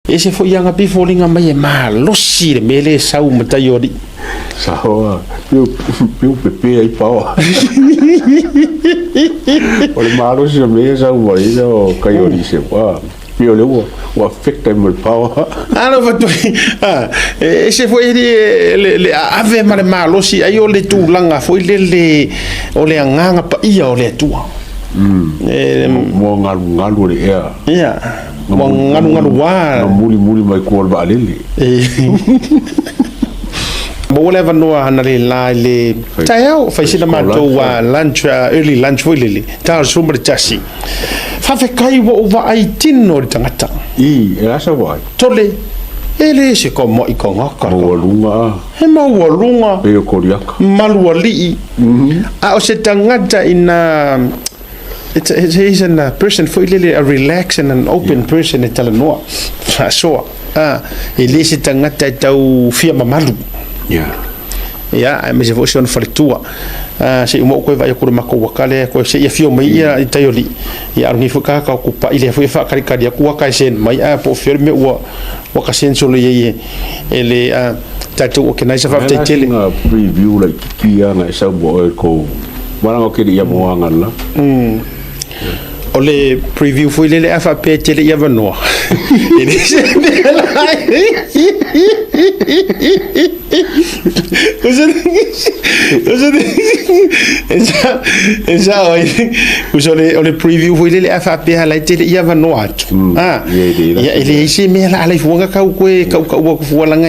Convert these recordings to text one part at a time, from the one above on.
Ese foi yanga bifolinga mai malosi le mele sau matayori. Sao piu pepe ai pau. Ole malosi le mele sau mai o kaiori se wa. Piu le o affecta il pau. Ano fatu. Ese foi le ave male malosi ai o le tulanga foi le o le nganga pa ia o le tua. Mo ngalu le ia. Ia. Nganu wa muli mai ko ba lele mo le vanua na le la le tao fa sina mato wa lunch early lunch lele ta sumber tasi fa fe kai wa ai tinno tangata era sa wa tole ele se como I konga ka lunga he ma lunga e ko riaka malu ali a o se tangata ina he's a person for a relaxed and an open person in Talanoa. So, elise tangata tau fia mamalu. Yeah, I'm a devotion for tua. Se mo ko vai ko mako wakale ko se ia fio mai ia itaioli. Ia ngi fuka ka ocupa ile foi fa kari kari ku ka sen mai a po firme wa ka sen solo ye ele tatu o ke nai sa fa tele preview like kia na sa bo ko wana ko ia mo ngala. Ole preview foi le FAP tele ia vanoa. Ole preview foi le FAP hala tele ia vanoa. Ya ele isi me la ala fuanga ka ko fualanga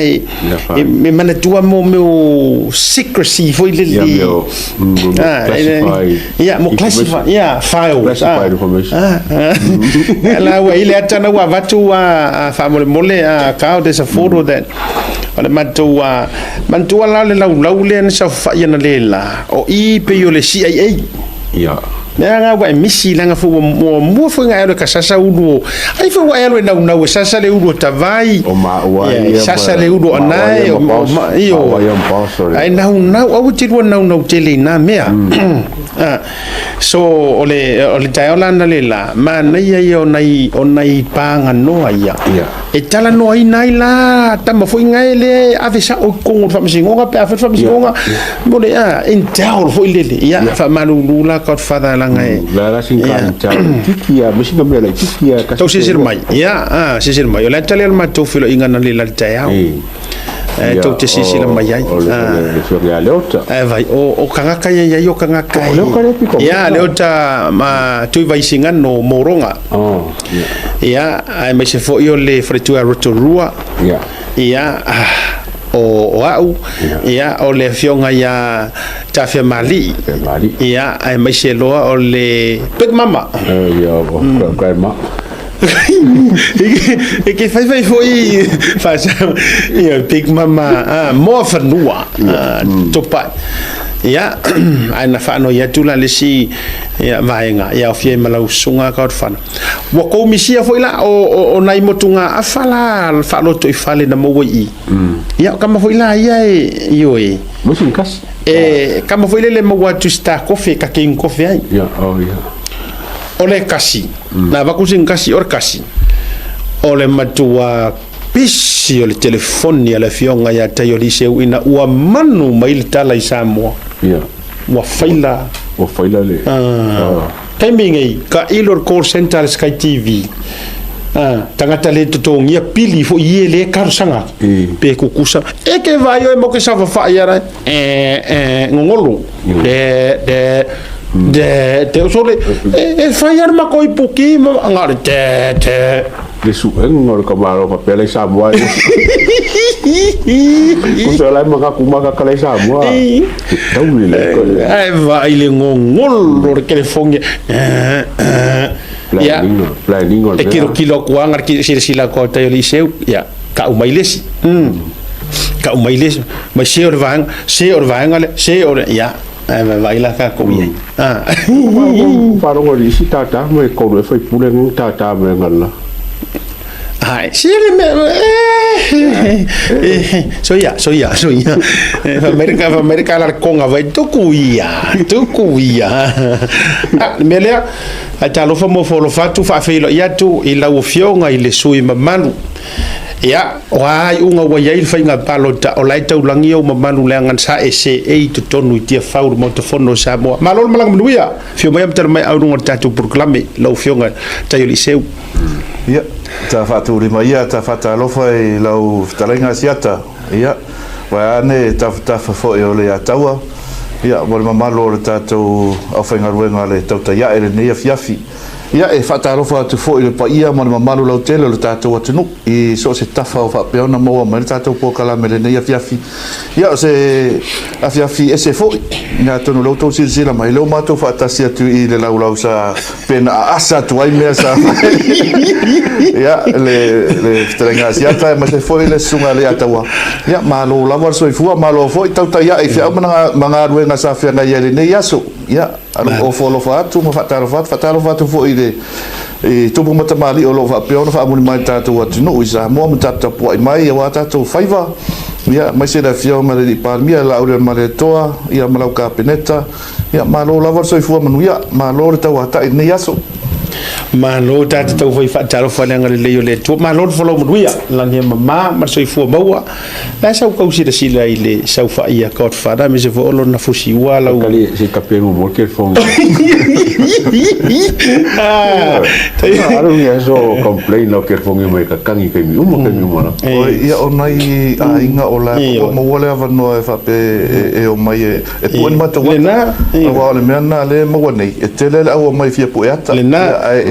me mana tua mo meu secrecy foi le ya mo classify ya files la wa ile atana wa vatu wa famole ka there's a photo that ole mantua la le sa fa yana le la o I pe yo le CIA nga wa misi langa fu mo fu nga ka sasa udo ai fu wa elo na sasa le udo tavai o ma wa sasa le udo anai o io ai na o tiru na tele na mea so ole taiola na le la ma nei ai o nai panga no ia e tala no ai nai la tama fu nga ele avisa o kongo fa msingonga pe fa msingonga mo le intel fu ile ia fa manu la ka fa la singa tikia mishina mela tikia ka to sisir mai sisir mai la tale ma to filo inga na le la taiao to te sisir mai ai vai o kangaka ia yo kangaka ia leota ma tu vai singa no moronga ia ai me se fo yo le fretua rotorua ia o au ia o le fionga ia tafia mali ia ai mai se loa o le big mama ia grandma e que fai foi faz ia big mama mo fanua topa ia ana fano ia tula le si ia vaenga ia fie malau sunga ka fan wa ko misia foi la o nai motunga afala falo to ifale na mo wi ia kama foi la ia io musin kas kama foi le mo wa tu sta coffee ka king coffee ai ia ole kasi na va kusin kasi or kasi ole matua pisi o le telefoni ala fionga ya tayoli seu ina ua manu mai tala I Samoa wa faila le timing ka ilor call center Sky TV tangata le totongia pili fo iele karsanga pe kukusa e ke vai o mo ke sa fa yara ngolo de sole e fayar ma koi puki ngar te le su ngor ka maro papel ai Samoa kusa la ma ka kuma ka le Samoa tauli le ai vai le ngol ke le fonge planning e kilo kuangar ki sila ko ta yoli seu ya ka umailes ma se or vang se or ya vai lá cá com ele para o ali se tata me como foi pula não tata me ngala ai se ele soia America la conga vai tukuia melea a talo fa mo folo fatu fa felo ia tu I la ofionga I le sui mamalu ya wa unga wa yai fainga palota o lai tau langi o mamalu leangan sa ese e to tonu tia faul mo te fono sa mo malol malang mnuia fio mai amtar mai au ngot tatu proklame lo fionga tayo liseu ya ta fatu lima ya ta fata lo foi lo talenga Asiata ya wa ne ta fo e ole atawa ya mo mamalo le tatu au fainga ruenga le tau ta ya ele ne fiafi ia e whatarofa atu fo i le paia ma le mamalu lau tele le tātou atunu i so se tafa o whapeona maua ma le tātou pōkala me le nei afiafi ia o se afiafi e se fo nga tonu lau tau sila mai leo mātou whaatasi atu i le lau sa pena a asa atu ai mea sa ia le terenga Asiata ma se fo i le sunga le atawa ia malo lawar soifua malo fo i tauta ia i whiau mga ruenga sa whianga ia le nei aso ia o folo fatu ma fataro fatu fo ide e tupu mata mali o lo fa peona fa muni mai tatu atu no isa mo mata po mai wa tatu faiva ia mai se da fio ma di palmia la ore male toa ia malau ka peneta ia malo la vorso fu manu ia malo ta wa ta ni yaso malo tatu tau foi fataro fa nga le le tu malo folo muia la ni mama ma so fu baua la sa ko si sila ile sa fa ia kot fa da me se vo lo na fusi wala o kali se kapenu mo ke fo Aru ya so complain no ke fongi mai ka kangi ke mi umo na. O ia onai a inga ola mo wole ava no e fa pe e o mai e poni mata wa. Wa le mena le mo nei e tele au mai fia poeta. E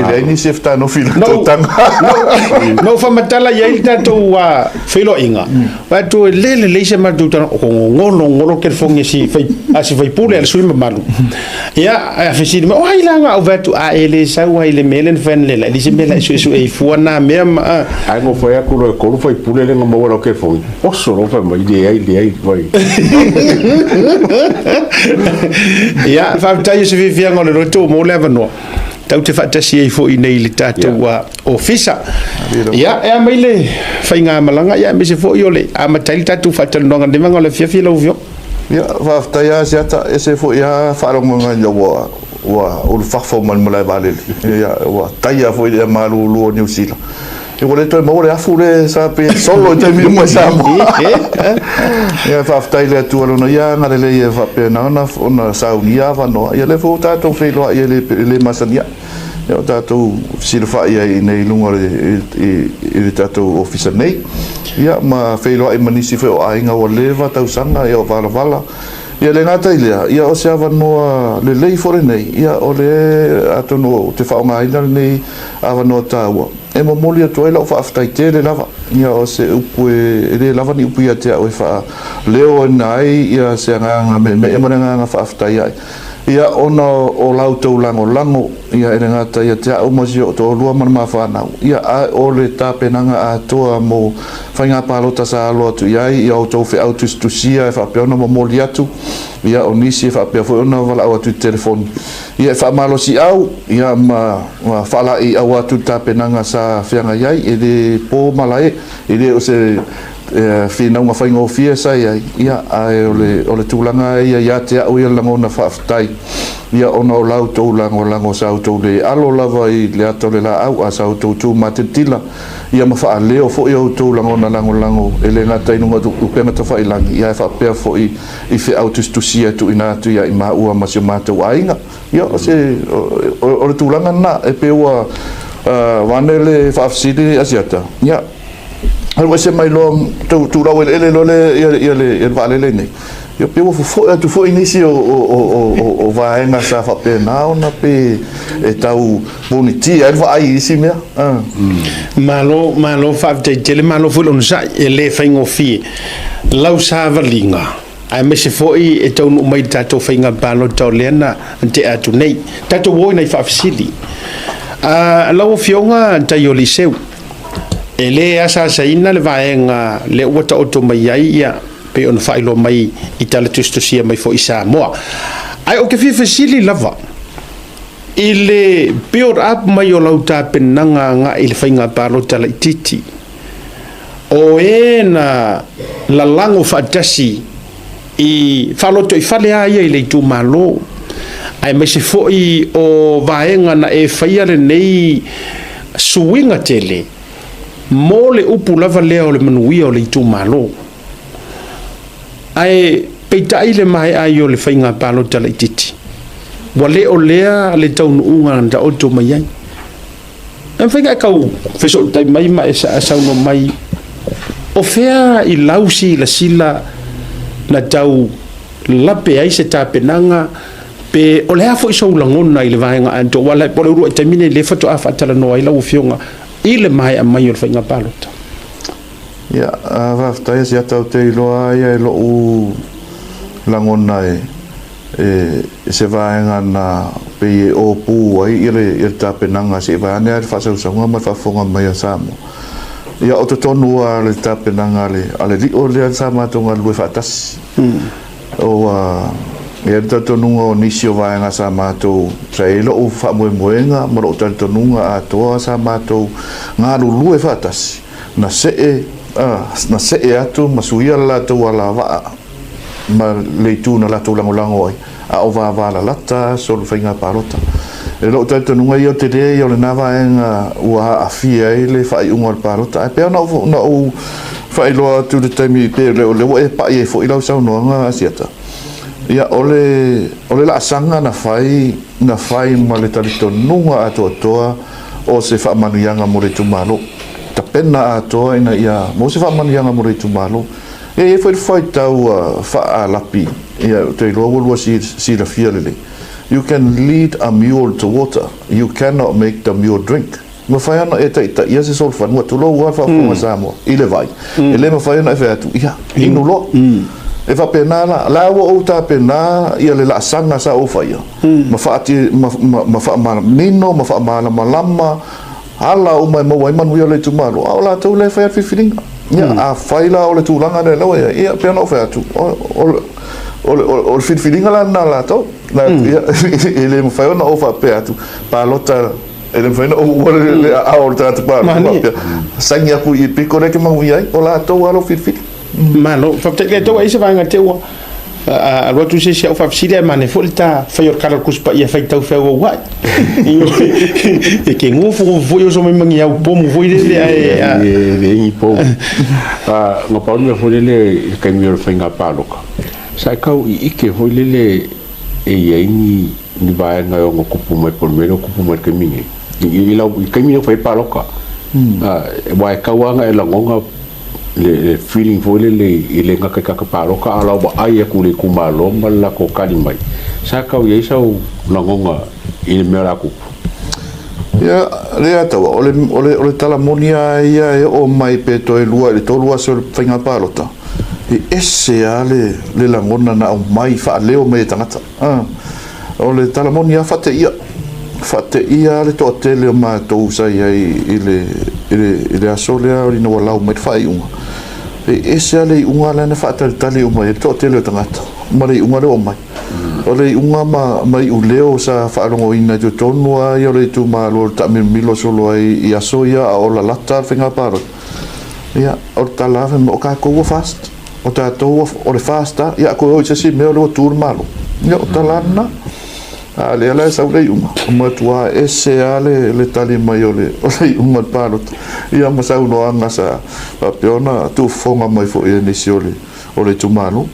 le ni sefta no fil to tanga. No fa matala ia ita to wa filo inga. Wa to le se ma tu tan ngolo ke fongi si fai pule al suima malu. Ia a fisi o ai langa o vetu a ele sa wa ile melen fen le la dise mela su e fuana mem ai mo foi a kulo ko foi pule le mo wala ke foi o solo fa mai de ai vai ya fa tai se vivia ngol le to mo leva no tau te fa tasi e fo i nei le tatu wa ofisa ya e mai le fainga malanga ya me se fo yo le a matai tatu fa tal no ngande ngol fia fia lo vio ya va tai Asiata e se fo ya fa lo mo ngalo wa o fafo man mo la vale ya wa taia foi de malu lu New Zealand e wole to mo le afu le sa pe solo te mi mo sa mo ya fa taile tu no ya na le ya fa pe na ona sa unia va no ya le fo ta to fe lo ya le masania ya ta to silfa ya nei lungo e ta to officer nei ya ma fe lo e manisi fe o ainga o leva ta usanga ya vala ia le ngata ilea ia o se ava noa le lei fore nei ia o le atono te whaonga nei ava noa tāua e mo moli atu e lau whaaftai te le lava ia o se upu e le lava ni upu ia te au e wha leo nai ia se nganga me e mana nganga whaaftai ai ia ona o lau tau lango ia e ngata ia te au masi o to lua mana maa whanau ia o le tāpenanga a toa mo whainga pālota sa alo atu iai ia o tau whi autus tusia e whapeona mo moli atu ia o nisi e whapea fo ona wala au atu telefoni ia e whamalo si au ia ma whala i au atu tāpenanga sa whianga iai e le pō malae e le o se fina unha fainga o fia sai ai ia ai o le tūlanga ia te au ia langona whaaftai ia ona o lau tau lango sa autou le alo lava i le ato le la au a sa autou tū matetila ia ma wha leo fo i autou langona lango e le ngata inunga upenga ta whailangi ia e whaapea fo i whi autus tusia tu ina atu ia i maua masio mātou ainga ia o se o le tūlanga na e pe ua wane le whaafsiri Asiata ia Alwa se mai lo tu la ele lo le vale le nei. Yo pe tu fo inisi o vaenga sa fa pe na ona pe e tau boniti e va ai isi me. Malo fa te malo fo lo sa ele faingo fi. Lau sa valinga. Ai me se foi e tau no mai tato fainga palo tau lena te atu nei. Tato wo nei fa fisili. Lau fionga tai o liceu. Ele asa saina le vaenga le wata oto mai ai ia pe on failo mai itala tustosia mai fo isa moa ai o ke fi fasili lava ile build up mai o lauta penanga nga ile fainga palo tala titi o ena la lango fatasi i falo to i fale ai ile tu malo ai me se fo i o vaenga na e faia le nei suinga tele mo le upu lava lea o le manuia o le itu malo ai peitai le mai ai o le whainga palota le titi wa le o lea le taunu unga da oto mai ai en whainga kau wheso tai mai ma esa asauno mai o fea i lausi la sila na tau lape ai se tapenanga pe o le hafo iso ulangona i le vaenga anto wala pole uru tamine le fato afa tala no ai lau fionga i le mai a mai o le whainga palota ia whaftai Asiata o te iloa ia e lo u langona e se vaenga na pe e o pu ai i le tapenanga se vaene a le whasausaunga ma whafonga mai a Samoa ia o te tonu a le tapenanga ale li o le al Samatonga lue whatasi o ia le tatonunga o nisi o vaenga sa mātou sa e lo o whamoemoenga ma lo tatonunga a toa sa mātou ngā lulue whatasi na se e atu masuia la tau ala waa ma leitu na la tau langolango ai a o vāvala lata so le whainga pārota e lo tatonunga i o te rea i o le navaenga ua a fia i le whai unga le pārota e pēr na o whai loa tu le taimi pēr leo leo e pai e fo i lau sau noanga Asiata ia ole la sanga na fai ma le talitonunga atoa o se whaamanuianga mo le tumalo ta pena atoa ina ia mo se whaamanuianga mo le tumalo e foi tau whaalapi ia te loa si la fia lele you can lead a mule to water you cannot make the mule drink ma fai ana e taita ia se sol fanua tu lo ua whafonga Samoa i le vai e le ma fai ana e whaatu ia inu lo e fa pena la o ta pena ia le la sanga sa o faia ma fa ma nino ma fa ma lama ala o mai mo man wi le tumalo ala to le fa filinga ia a faila o le tulanga le lo ia pena o fa tu o filinga la to la ia ele mo fa o fa pe tu pa lota ele foi o le a o ta pa sanga pu i pico le que ma wi ai o la to alo malo fa te to ai se va ngate wa a lo tu se se fa fsile mane folta fa yo kala kuspa ia fa tau fa wa e ke ngofu vo yo so me mangi au pomo vo ile e i po no pa me vo ile ka mi fa nga paloka sa ka i ke vo ile e ia ni va nga yo kupu mai por mero kupu mai ke mingi i la ka mi fa paloka wa ka wa nga la ngonga le feeling foi le ngaka ka paroka ala ba ai ku le kumalo mala ko kali mai sa ka ye sa langonga i mera ku ia le ata ole talamonia ia o mai pe to e lua le to lua so finga palota e ese ale le langona na o mai fa leo me tangata ole talamonia fate ia le to tele ma to sa ia ile asolea o no lau mai fai unga e ese ale unga la na fata tali o mai to tele tangata mari unga le o mai ole unga mai u leo sa fa rongo ina to tonua ia le tu ma lo ta milo solo ai ia soia o la lata finga paro ia o tala fa o ka ko fast o ta to o le fasta ia ko o se me lo tur malo ia o tala na ale ala sa ule uma tua ese ale le tali mai ole uma palo ia ma sa uno anga sa papiona tu fonga mai fo e nisi ole tu malo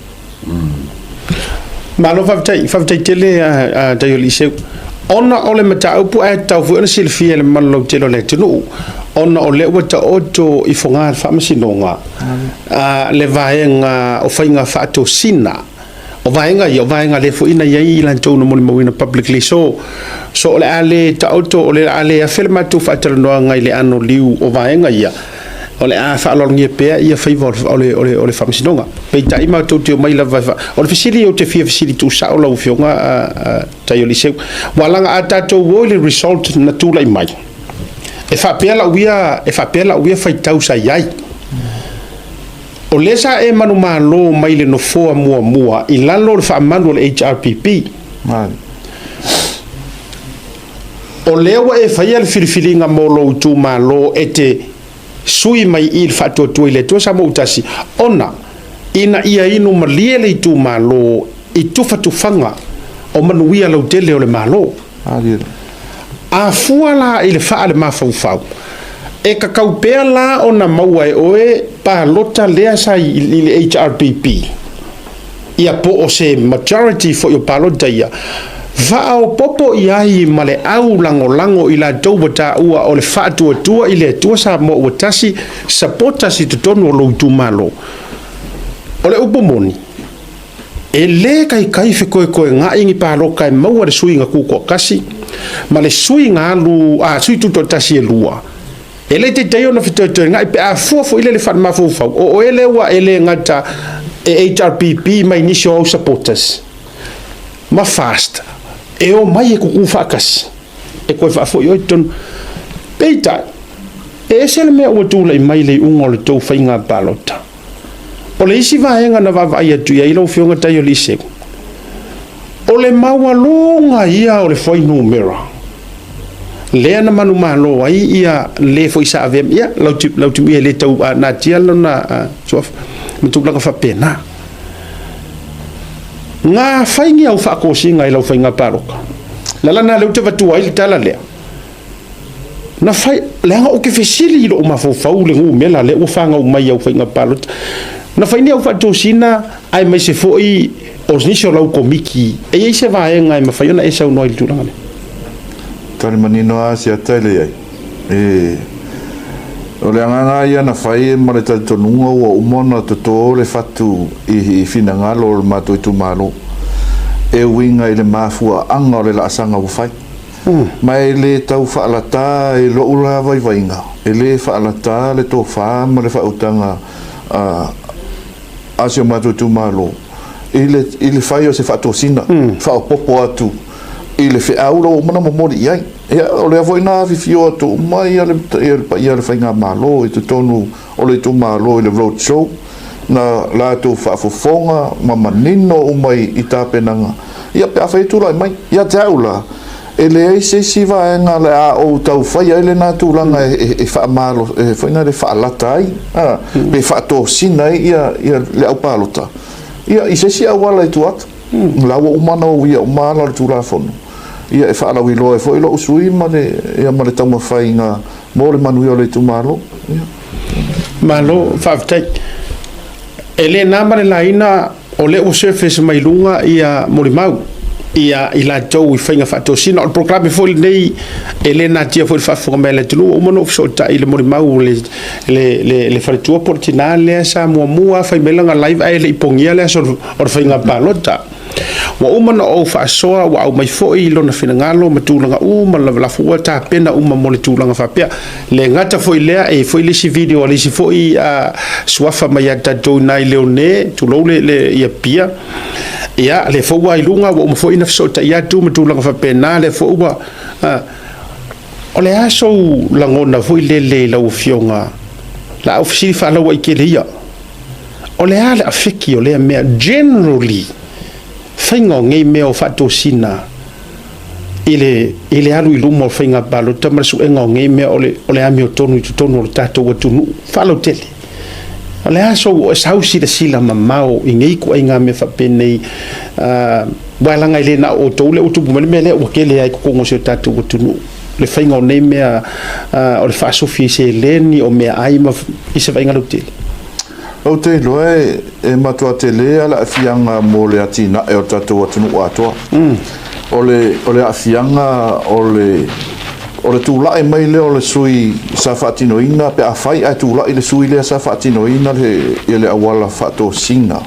malo fa tele a DailyLife ona ole mata upu a tau fu na silfia le malo tele le tunu ona ole wata oto i fonga fa masinonga le vaenga o fainga fa to sina o vaenga le fo ina ia lan tau no mo ina publicly so le ale ta auto ole ale a filma tu fa tele no ngai le ano liu o vaenga ia ole a fa lo ngi pe ia favor ole fa msinonga pe tai ma tu tu mai la va ole fisili o te fia fisili tu sa o fionga DailyLife wala ata to wole result na tu lai mai e fa pela uia fa tau sa yai o lesa e manu malo mai le no foa mua i lalo le fa manu le HRPP o lewa e fa ia filfilinga mo lo tu malo ete sui mai il fatto tu ile to sa mo utasi ona ina ia inu malie le tu malo i tu fatu fanga o manuia lo tele o le malo a fuala ile fa ale ma fau e kakau pea la ona maua e oe palota lea sa i le HRPP ia po o se majority fo i palota ia va'ao popo i ai ma le au lango i la tau wata ua o le whaatua i le atua sa mo ua tasi sapota si tutonu o loutu malo o le upomoni e le kai koe ngā ingi pāloka e maua le sui ngā kuko kasi ma le sui ngā alu sui tuto tasi e lua e le te teio na fitoe ngā i pe a fuafo i le whan mafufau o ele ua ele ngata e HRPP mai nisio au supporters ma fast e o mai e kuku whakasi e koe whaafo i oi tonu peita e se le mea ua tūla i mai le unga o le tau whainga pālota o le isi vaenga na vavai atu ia ilau whionga tai o lise o le maua longa ia o le whainu mera lea na manu malo ai ia le fo isa avem ia Lautimuia le tau na tia lona sof mtuplanga whapena ngā whaingi au whaakosinga i lau whainga paroka lala na leu te watua i tala lea na whai leanga o ke whesili i lo o mafofau le ngu mela le ua whanga o mai au whainga palota na whaini au whaatosina ai mai se foi o nisi o lau komiki e ei se vaenga e mawhaiona e sau noa i tūranga le Tali manino a Asiata le ai o le anganga ia na whai ma le talitonunga ua umona toto le whatu i whinangalo o le mātou i tūmaro e winga i le māfua anga o le laasanga o whai mai le tau whaalata e lo ura vai vainga e le whaalata le tō wha ma le whautanga asio mātou i tūmaro i le whai o se whaatosina whaopopo atu i le whiaura o mana momori iai o le avoi nā whiwhio atu mai ia le whainga malo i te tonu o le tu malo i le road show na lātou whaafofonga ma manino o mai i tāpenanga ia pe awhai tūrai mai ia te aula e le eise sivaenga le a o tau whai ai le nā tūranga e whaamalo e whaina le whaalata ai pe whaatosina ia le au pālota ia i se si awala i tu atu lawa umana o ia umana le tūra whonu ia e whaalau i loa e fo i lo usui ma le tauma whainga mo le manui o le tūmaro malo whaafitai e le nāmare laina o le o surface mai lunga ia morimau ia i la tau i whainga whaatosina o le programe fo i nei e le nā tia fo i whaafunga mai le tunu o mano fiso ta i le morimau le wharetua portina lea sa mua whaimelanga live ai le ipongia lea so o le whainga pālota wa umana o whaasoa wa au mai foi lona whinangalo ma tūlanga ma la fua tā pena mo le tūlanga whapea le ngata foi lea e foi lisi video lisi foi suafa mai a tatou nai leo ne tūlau le ia pia ia le fua i lunga wa foi na fisota ia tu ma tūlanga whapea na le fua o le aso langona foi le lau fionga la au fisiri whaalaua i ke le ia o le ale afiki o le mea generally whainga o ngei mea o whaatosina i le alu i lumo o whainga palo tamarasu enga o ngei mea o le ami o tonu i tutonu o le tātou atunu whalau tele o le aso o sau sila mamao i ngei ku ai ngā mea whapenei wailanga i le na o tau le utupu mani mea le ua kele ai kukongo se o tātou atunu le whainga o nei mea o le whaasofi se leni o mea ai ma i se whainga lau tele o te loe e matua te lea la afianga mo le atina e o tatou atunu atoa o le afianga o le tūlae mai leo le sui sa whaatinoina pe a whai ai tūlae le sui lea sa whaatinoina le awala whaatosinga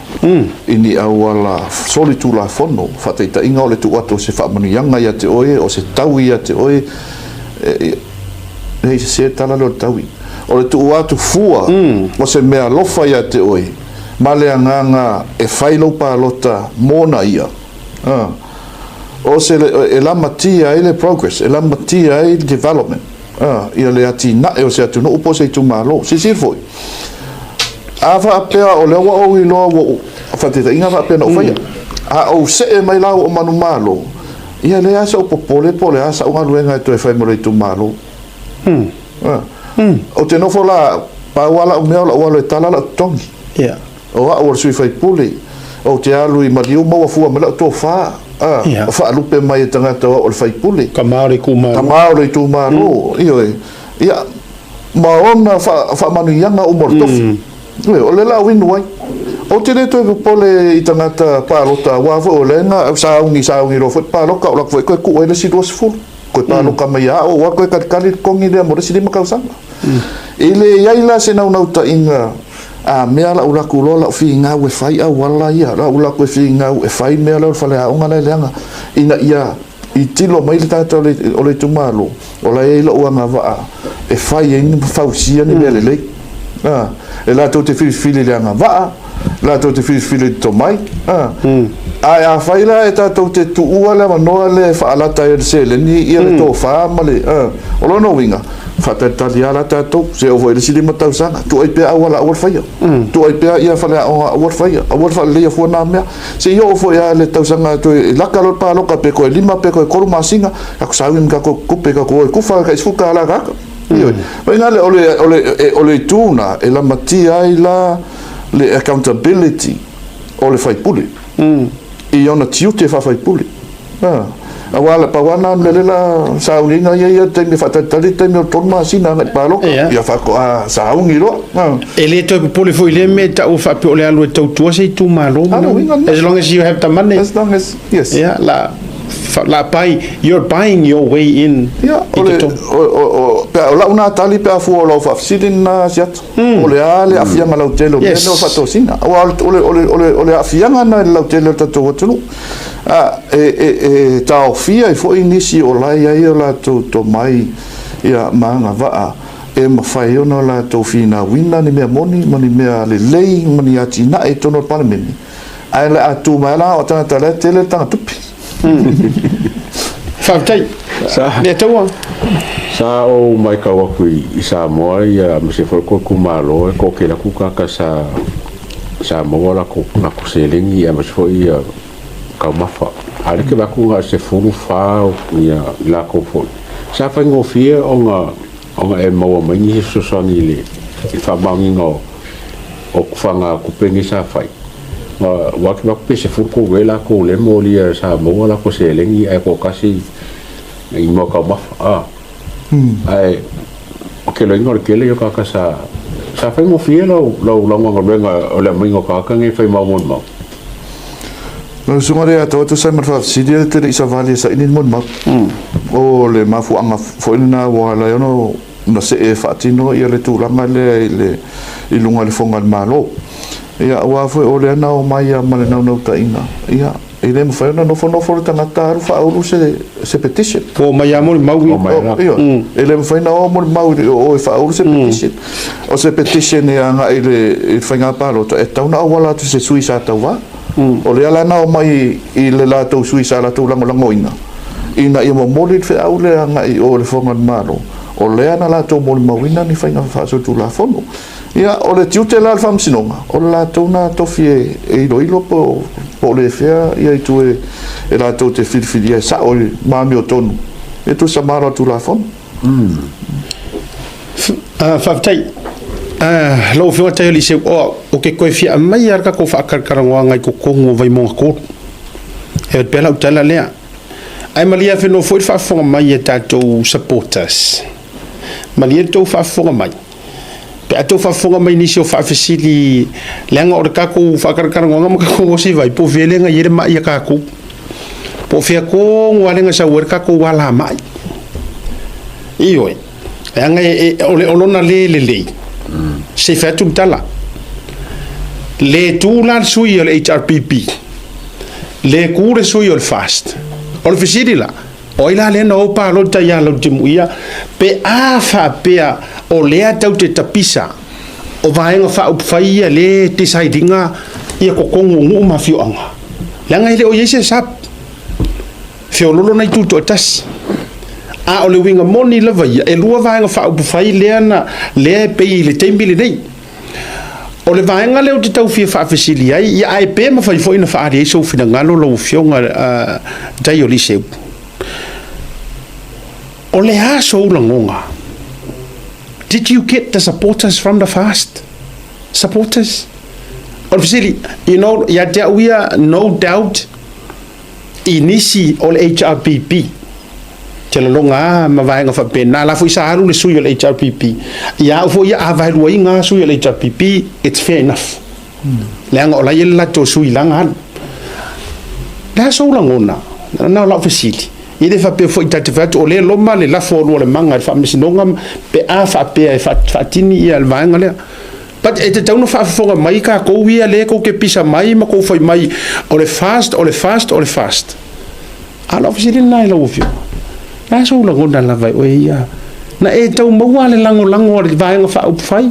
ini awala soli tūla whono whateita inga o le tu ato se whaamanuianga ia te oe o se tau ia te oe hei se tala leo taui o le tu atu fua o se mea lofa ia te oe ma le anganga e whailo pālota mōna ia o se e lamatia e le progress e lamatia e le development ia le ati na e o se atu no upo se tu malo si foi a va apea o le wa o i loa o whateta inga va apea no whaia a o se e mai lau o manu malo ia le asa o popole pole asa o ngaluenga e tu e whai mo le tu malo o te nofo la pa wala o mea la wala e tala la tongi o a o sui fai pule o te alu i mariu maua fua mela tō wha wha lupe mai e tangata o le fai pule ka maore ku maro tu maro ia ma ona fa manuianga o mortofi o le la winu ai o te le toi pole i tangata palota wafo o le nga saungi ro fot paloka o la foi ko ku ele si dos ful ko paloka mai a o wa ko kali kongi le mo le si ma kausanga ele yaila se na ta inga a mea la ula kulola fi nga we fai a wala ia la ula ko fi nga e fai mea la fale a unga le lenga ina ia i tilo mai le tata o le tumalo o la e la uanga va e fai e ni fausia ni mele le e la to te fili le anga va la to te fili to mai a fai la e tato te tu ua le manoa le fa ala ta e se le ni ia le to fa male o lo no winga fa Tali ala tato se o voi sili matau sanga tu ai pe awala o fai tu ai pe ia fa la o fai le fo na me se yo fo ia le tau sanga tu la kalo pa lo ka pe ko lima pe ko ko masinga ka sa win ka ko pe ka ko ku fa ka isfuka ala ka io venga le ole tuna e la matia ai la le accountability o le fai puli i ona tiute fa fai puli awala pa wana le la saulinga ia te me fatatali te me toma sina ngai palo ia fa ko saungi ro e le to puli foi le me ta o fa pe o le alu to tu se tu malo as long as you have the money as long as yes yeah la pai you're buying your way in o la una tali pe fu lo fa sidin na siat o le ale afianga la hotel le no fa to sina o le afianga na la hotel ta to tunu e ta ofia e foi inisi o la ia la to mai ia manga va e ma fai ona la to fina wina ni me moni me le lei mani atina e tono parlementi ai la atu mala o tana le tele tanga tupi Fautai le taua sa o mai ka wa i sa mo ia me se for ko kumalo e ko ke la ku ka sa mo la ko se lengi ia me fo ia ka mafa ale ke ba ku se fulu fa ia la ko fo sa fa ngo fie o nga e mo mai ni so so ni le i fa ba ngo o ku fa nga ku pengi sa fai wa ke ba pe se fulu ko vela ko le mo lia sa mo la ko se lengi ai ko kasi i mo ka mafa ai o ke lo ingor ke le yo ka sa fa ngo fie lo ngo venga o le mingo ka ngi fa mo mo no sumare ato to sai marfa sidia te isa vale sa inin mon ma o le mafu anga foina wala yo no se e fatino ia le tulanga le ilunga le fonga malo ia wa fo o le na o mai a male no ta ina ia ele mo fa no fo tanga taru fa o se petition ko mai a mo mau ele mo fa no mo mau o fa o se petition o se petition ia nga ele fanga palo e tauna wala to se suisa tawa o le ala na o mai i le la tau suisa la tau lango ina i mo molit fe au le anga i o le fonga malo o le ana la tau moli mawina ni whainga whaaso tu la fono ia o le tiute la alfam sinonga o la tau na tofi e ilo po le fea ia i tu e la tau te filfili e sa o le mami o tonu e tu sa mara tu la fono Faftai lo fo ta li se o ke ko fia mai ar ka ko fa karkarango ngai ko kongo vai mo ko e pela utala le ai malia fe no foi fa fo mai e tato supporters malia to fa fo mai pe ato fa fo mai ni se fa fasili lenga o ka ko fa karkarango ngam ka ko si vai po vele nga yere mai ka ko po fia ko ngwa lenga sa wer ka ko wala mai io e anga e olona le se fatu tala le tula sui al HRPP le cure sui al fast ol fisidila oila le no pa lo ta ya Lautimuia pe afa pe o le tau te tapisa o vaenga fa up faia le decidinga ia ko kongo ngu ma fio anga langa ile o yese sap fio lolo na tu to tas a o le winga moni lava ia e lua vaenga fa up fai le na le pe le tembili nei o le vaenga le o te tau fia fa fasili ai ia ai pe ma fai foi na fa ari so fina ngalo lo fionga dai o lise o le ha so langonga. Did you get the supporters from the fast? Supporters? Obviously, you know, we are no doubt inisi all HRPP. te longa ma vai nga fa pena la fu sa haru le sui le HRPP ya fu ya vai ruai nga sui le HRPP it's fair enough le anga ola yela to sui langa la so langona na la facility ile fa pe fo itate fa to le loma le la fo le manga fa misinonga pe a fa pe fa tini ia le vanga le but e te tauno fa fonga mai ka ko ia le ko ke pisa mai ma ko foi mai o le fast ala ofisili nai la ufio na so la ngona la vai o ia na e tau maua le lango le vanga fa up fai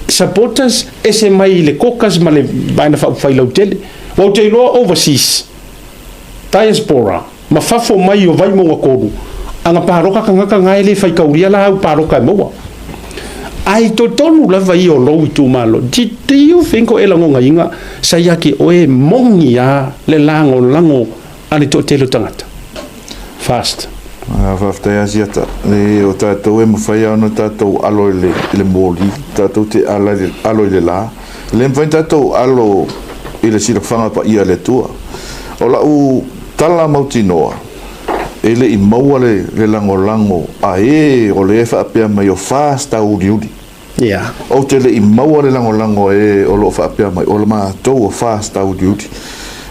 supporters ese mai le kokas ma le vanga fa up fai lo tele o te lo overseas diaspora ma fafo mai o vai mo ko anga paroka kanga ngai le fai kauria la paroka mo ai to tonu la vai o lo tu malo do you think o elango ngai sayaki o e mongia le lango ani to telo tangata fast Whaftai Asiata, o tātou e mawhai ana tātou alo le mōli, tātou te alo le la. Le mwhain tātou alo i le sira whanga pa ia le tua. O lau tala mautinoa, e le I maua le lango a o le e whaapea mai o fast au riuri. Yeah. O te le I maua le lango e o lo whaapea mai o le mātou o fast au riuri.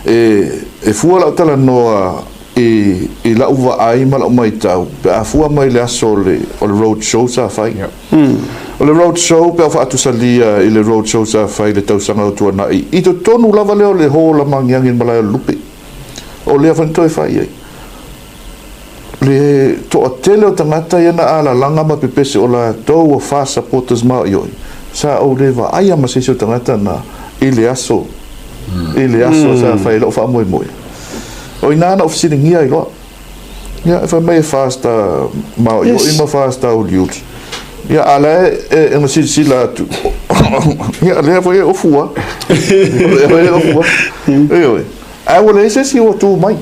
E fua lau tala noa I la uwa ai ma la mai tau pe a fua mai le aso o le road show sa fai o le road show pe a fa atu salia I le road show sa fai le tau sanga o tuana I to tonu lava leo le ho la mangiangi malaya lupe o le afanto e fai ai le to a tele o tangata iana ala langa ma pepese o la tau o fast supporters ma ioi sa o le va aia ma sisi o tangata na I le aso sa fai lo fa moe moe o inana ofisini ngia I loa. Ia, e whai mai fasta mao, I ma fasta o liuti. Ia, ala e nga sila atu. Ia, lea whai e ofua. Whai e ofua. Eoi. Ai wale e sesi o tu mai.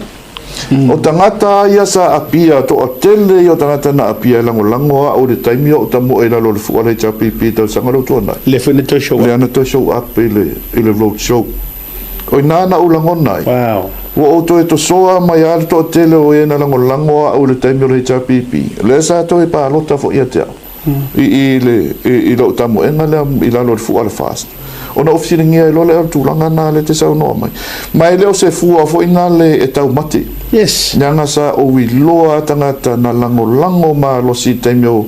O tangata ia sa apia, to a tele I o tangata na apia e lango a o le taimia o tamo e lalo le fua le chapipi tau sangaro tuana. Le whene to show up. Le ana to show up I le road show. O inana ulangona ai. Wow. O to e to soa mai al to tele o ena lango o le taimi o le HRPP. Le sa to e pa lota fo ia te au. I lo tamo enga le I la lo fu al fast. O na ofisini ngia I lo le tu langa na le te sau no mai. Mai le o se fu fo ina le e tau mate. Yes. Nanga sa o wi loa tangata na lango ma lo si taimi o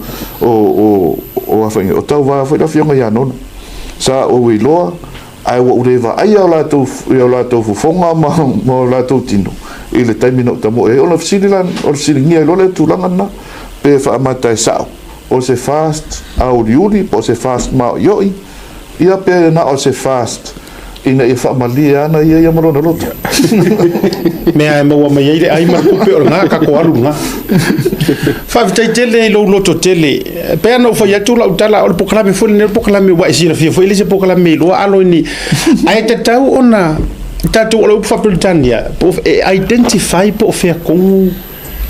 afangi. O tau wa fo ina fionga ia nono. Sa o wi loa ai wa ureva ai o la to fonga ma la to tino I le taimi no tamo e ona fisili ngia lo le tulanga na pe fa mata sao o se fast au yuli po se fast ma yoi ia pe na o se fast ina e fa malia na ia maro na loto me ai mo mai ile ai ma pe o nga ka ko aru nga fa vita tele lo loto tele pe no fa ya tu la utala o poklame fo ne poklame wa isi na fo ile se poklame lo alo ni ai te tau ona tatu o fa Britannia identify po fe con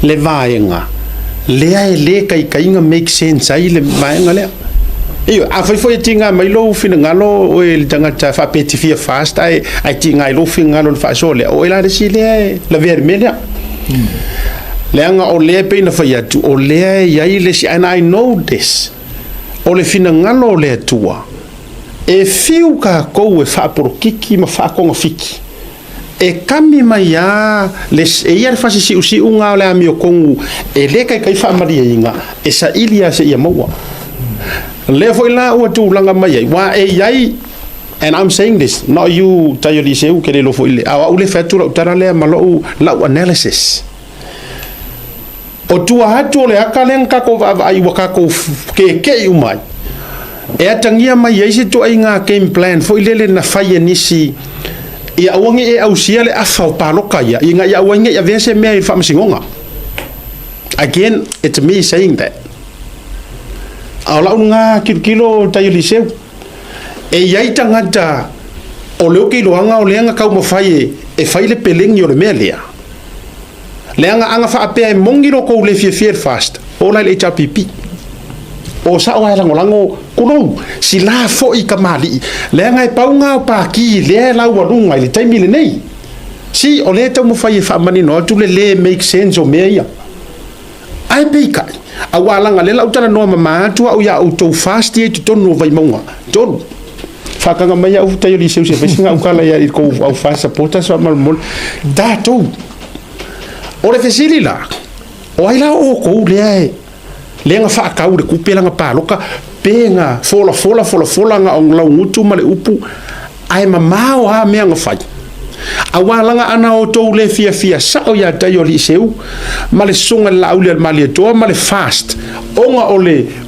le vaenga le ai le kai nga make sense ai le vaenga le io a foi tinga mai lo fina ngalo o il tangata fa petifia fast ai tinga lo fina ngalo fa sole o ila de sile la vermelha leanga o le pe na fa ya tu o le ya ile si and I know this o le fina ngalo le tua e fiu ka ko e fa por kiki ma fa ko fiki e kami mai ya les e ia fa si usi unga le ami o kongu e le kai fa maria inga e sa ilia se ia maua le foi la o tu langa mai wa e yai and I'm saying this not you tayoli se u ke le foi le a u le fatu la tara le malo la analysis o tu hatu le akalen ka ko ai wa ka ko ke u mai e atangia mai ai se tu ai nga game plan foi le na fai nisi ia wangi e au sia le afa pa loka ia inga ia wangi ia vese me fa msingonga again it's me saying that ala nga kilo tayoli seu e yai tangata o leo ke loanga o leanga kau mafai e fai le peleng yo le melia leanga anga fa ape e mongiro ko le fie fast o la le HRPP o sa o lango kuno si la fo I kamali leanga e paunga o pa ki le la warunga le taimi le nei si o le tau mafai fa mani no tu le make sense o meia ai pika awalanga le lautana no mama tu au ya auto fast e to no vai monga ton fakanga mai au tayo li seu se pesinga au kala ya ko au fast porta so mal mol da to o le fesili la o ai la o ko le ai le nga fa ka u le kupela nga paloka penga fola nga on la ngutu male upu ai mama o ha me nga fai awalanga ana o to le fia sa o ya tayo li seu male sunga la u le male to male fast onga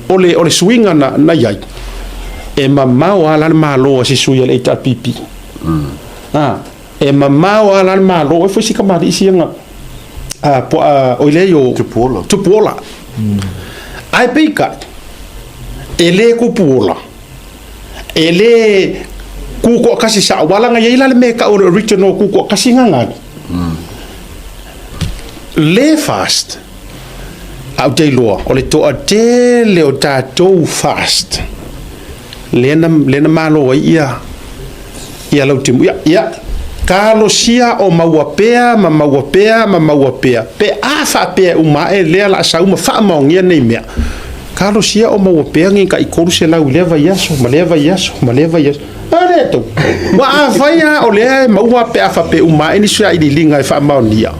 ole swinga na yai e mama o ala malo si suya le ta pipi e mama o ala malo e foi sika mari si nga o le yo tupola ai pika ele kupola ele kuko kasi sa wala nga yela me ka original kuko kasi nga le fast au te loa o le to a te le o tatou fast lena malo ia Lautimuia ia kalo sia o mauapea pe afa pe uma e le la sa uma fa maungia nei mea kalo sia o mauapea ngi ka ikoru se la uleva yaso maleva yaso ale to wa faia o le mauapea fa pe uma e ni sia i linga e fa maunia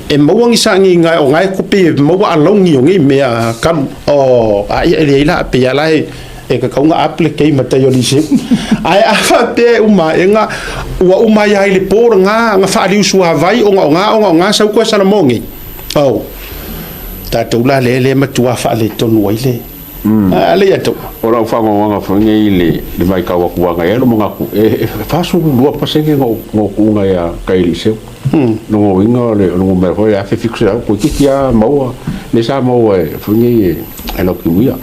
e mauangi sangi ngai o ngai kupi mau alongi o ngi mea kam o ai ele la pe ya lai e ka kaunga apple mata yo lise ai afa pe uma enga wa uma ya ile por nga fa ali usua vai o nga sa ko sa mongi au ta to la le matua fa le tonu ile ale ya to ora fa nga fa ngi ile le mai ka wa ku nga elo nga ku e fa su lu pa se ngo ku nga ya ka lise no winga le no me ho ya fe fixa ko ki ya mau le sa mau e fa ngi e lo ki wia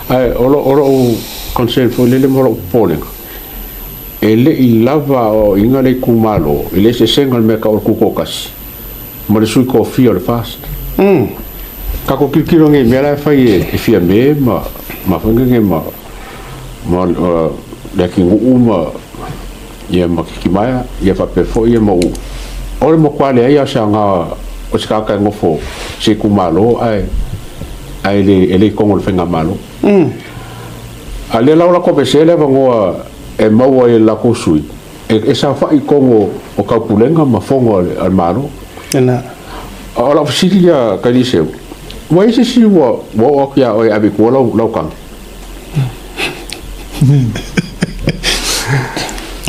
ai oro concern for le moro polling ele I lava o inga le kumalo ele se sengal me ka o kukokas mo le sui ko fi o fast ka ko kikiro nge me la fai e fia me ma fanga nge ma le ki uma ia ma ki mai ia fa pe fo ia mo ore mo kwale ia sa nga o ska ka ngofo se kumalo ai ele kongo le fenga malo ale la ko besele vangoa e maua e la ko sui e sa fa I kongo o ka pulenga ma fongo al malo na ala fisilia ka dise wa ise si wa ya o abi ko la kan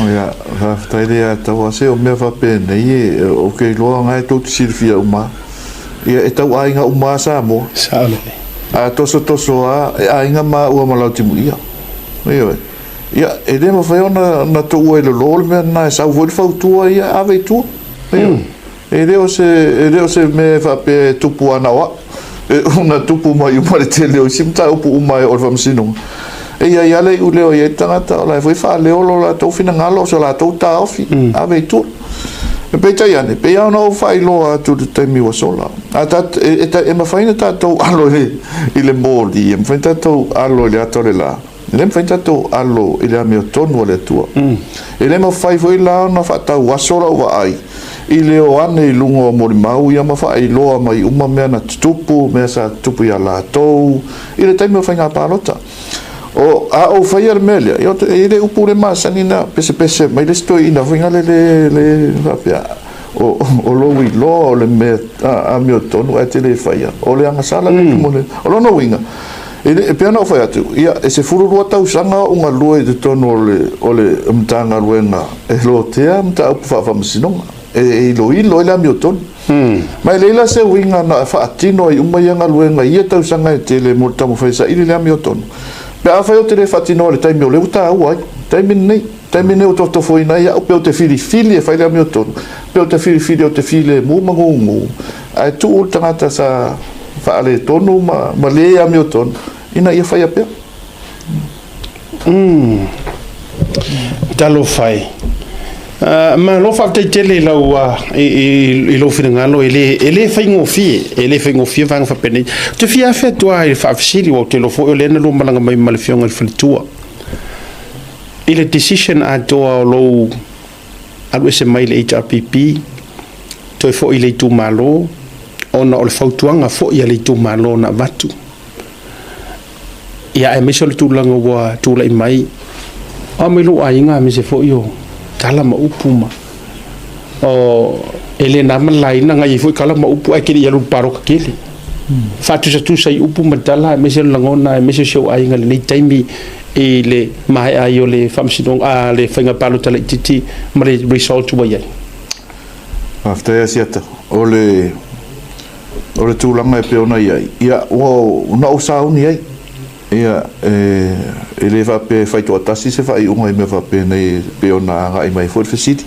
ya ha taile ta wa se o me fa pe nei o ke lo nga to silfia uma ia e tau ainga uma sa mo sa a toso a inga ma ua ma Lautimuia ia e le ma fai ona na to ua le lol me na sa ua fa tua ia ave tu e le o se me fa pe tupu ana wa una tupu mai u pare te le o simta upu mai o fa msino e ia le u le o ia tangata la foi fa le o la to fina ngalo so la to ta ofi ave tu pe taiane pe ya no fai lo tu te mi wa sola atat e ma fai ta to allo ile moli e fai ta to allo le atore la le fai ta to allo ile mio tono le tua e le ma fai foi la na fa ta wa sola wa ai ile o ane lungo mo mau ia ma fai lo mai uma me na tupu me sa tupu ya la to ile te mi fai nga palota o fai armelia io ile upure masa nina pese mai le sto ina vinga le rapia o lo le me a mio tono a tele fai o le anga sala le mole o lo no winga ile pe no fai atu ia e se furu ro tau sanga unga lue de tono o le mtanga luenga e lo te mta fa fa msino e lo le mio tono mai leila se winga na fa atino I uma yanga luenga ia tau sanga tele mo tamo fai sa ile le mio tono pe a fai o te fatino le taimi o le uta au ai taimi nei o to foi na ia o pe o te fili e fai le mio tono pe o te fili o te fili mu mangungu ai tu o tangata sa fa ale tono ma le a mio tono ina ia fai a pe talo fai ma lo fa te tele la wa e lo fina ngalo ele fa ngofie vang fa pene te fia fe toi il fa fsili o te lo fo le na lo malanga mai mal fionga il flitua ile decision a to lo alwe se mai le HRPP to fo ile tu malo ona o le fautuanga fo ia le tu malo na vatu ia e mesol tu langa wa tu lai mai a me lo ainga me se fo yo kala ma upuma o ele na malai na ngai fo kala ma upu ai ke ia lu paro ka kele fatu sa tu sai upu matala me se langona me se show ainga le taimi e le mai ai o le famsidong a le fenga palo tala titi ma le result wa ia after Asiata o le tūlanga e peona ia o na o sauni ai ia e le vape faito atasi se vai unga i me vape nei peona ngai mai for fesiti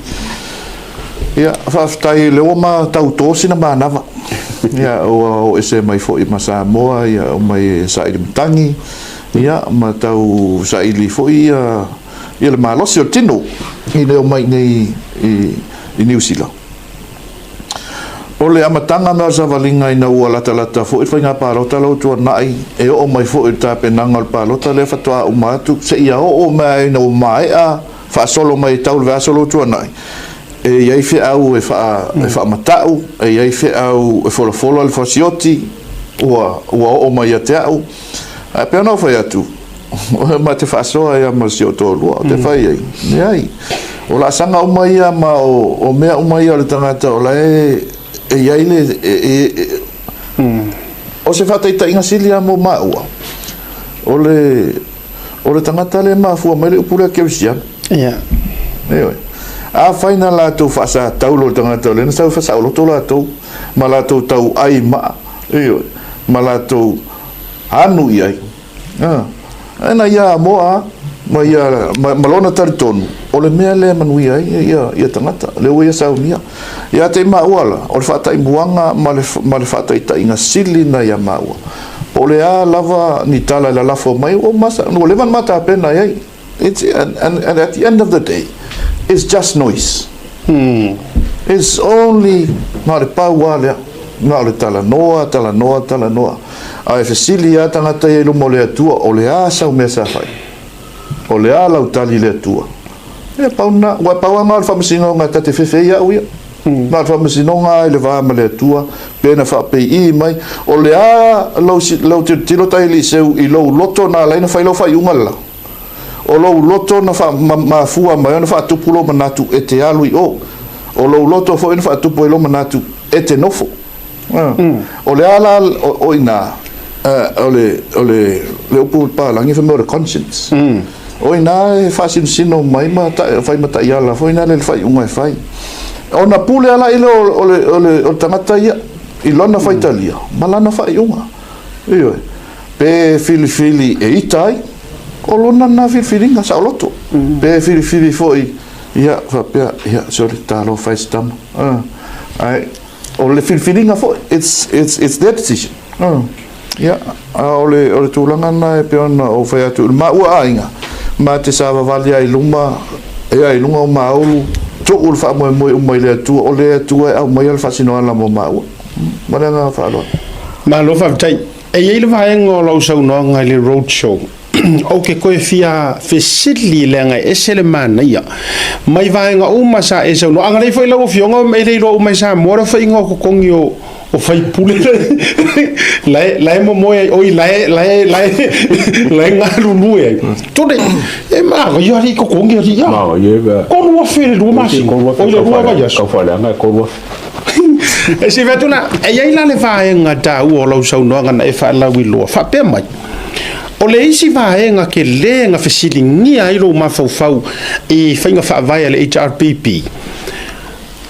ia faftai le o ma tau tosi na manava ia o ese mai fo i masa moa ia o mai sa i mtangi ia ma tau sa i li fo ia le malosi o tino i le o mai nei i New Zealand o le amatanga mea sa valinga ina ua lata fo i whainga pārota lau tua nai e o mai fo i tā penanga o pārota le whatua umatu se ia o mea ina o mai a whaasolo mai tau le whaasolo tua nai e iai whi au e wha matau e iai whi au e wholafola le whasioti ua o mai a te au a pia nau whai atu ma te whaasoa ia ma si o tō lua te whai ei nei o la sanga o mai a ma o mea o mai a le tangata o la e iai le o se whataita inga silia mo maua o le tangata le mafua mai le upura kewisia ia a whaina la tau whasa taulo tangata o le na tau whasa o loto la tau ma la tau ai ma ma la tau hanu i ai ena ia moa ma ia malona taritonu o le mea le manui ai ia tangata le ua ia saunia ia te maua o le whatai muanga ma le whatai ta inga sili na ia maua o le a lava ni tala la lafo mai o masa no le van mata pena ai and at the end of the day it's just noise it's only na le paua le na le tala noa a e fesili a tangata e lo mole atua o le a sau mea sa fai o le a lau tali le atua e pauna ua pauanga o le whamasinonga tate fefe ia uia na le whamasinonga e le vama le atua pena whapei i mai o le a lau tilo tai li seu i lau loto na laina whai lau whai ungala o lau loto na mafua mai ona whaatupulo manatu e te alui o lau loto fo ina whaatupu e lo manatu e te nofo o le ala o ina o le upu palangi for more conscience o ina e fasin sino mai fai mata iala foi na le fai unga fai ona pule ala ile o tangata ia i lona fai talia malana fai unga io pe fili e itai o lona na filinga sa loto pe fili foi ia fa pe ia sorry talo fai stam ai o le filinga foi it's their decision ia o le tūlanga na e peona o whai atu ma ua ainga ma te sawa vali ai lunga o maulu to ul fa mo mai le atu o le atu au mai al fasino ala mo mau maranga fa lo ma lo fa tai e ye le vai ngo lo so no ngai le road show o ke koe fia fesili le ngai e sele mana ia mai vai nga uma sa e so no anga le foi lo fionga me le lo mai sa mo ra foi ngo ko kongi o fai pule lai mo moe oi lai ngaru nue tode e ma yo ri ko kongi ri ya ma ye ba ko no fere do masi o le rua ba ya ko fa la nga ko e se vetuna e ia la le vai nga ta u o lo so no nga e fa la wi lo fa pe mai o le isi vai nga ke le nga fesilingi ai lo ma fau e fa nga fa vai le HRPP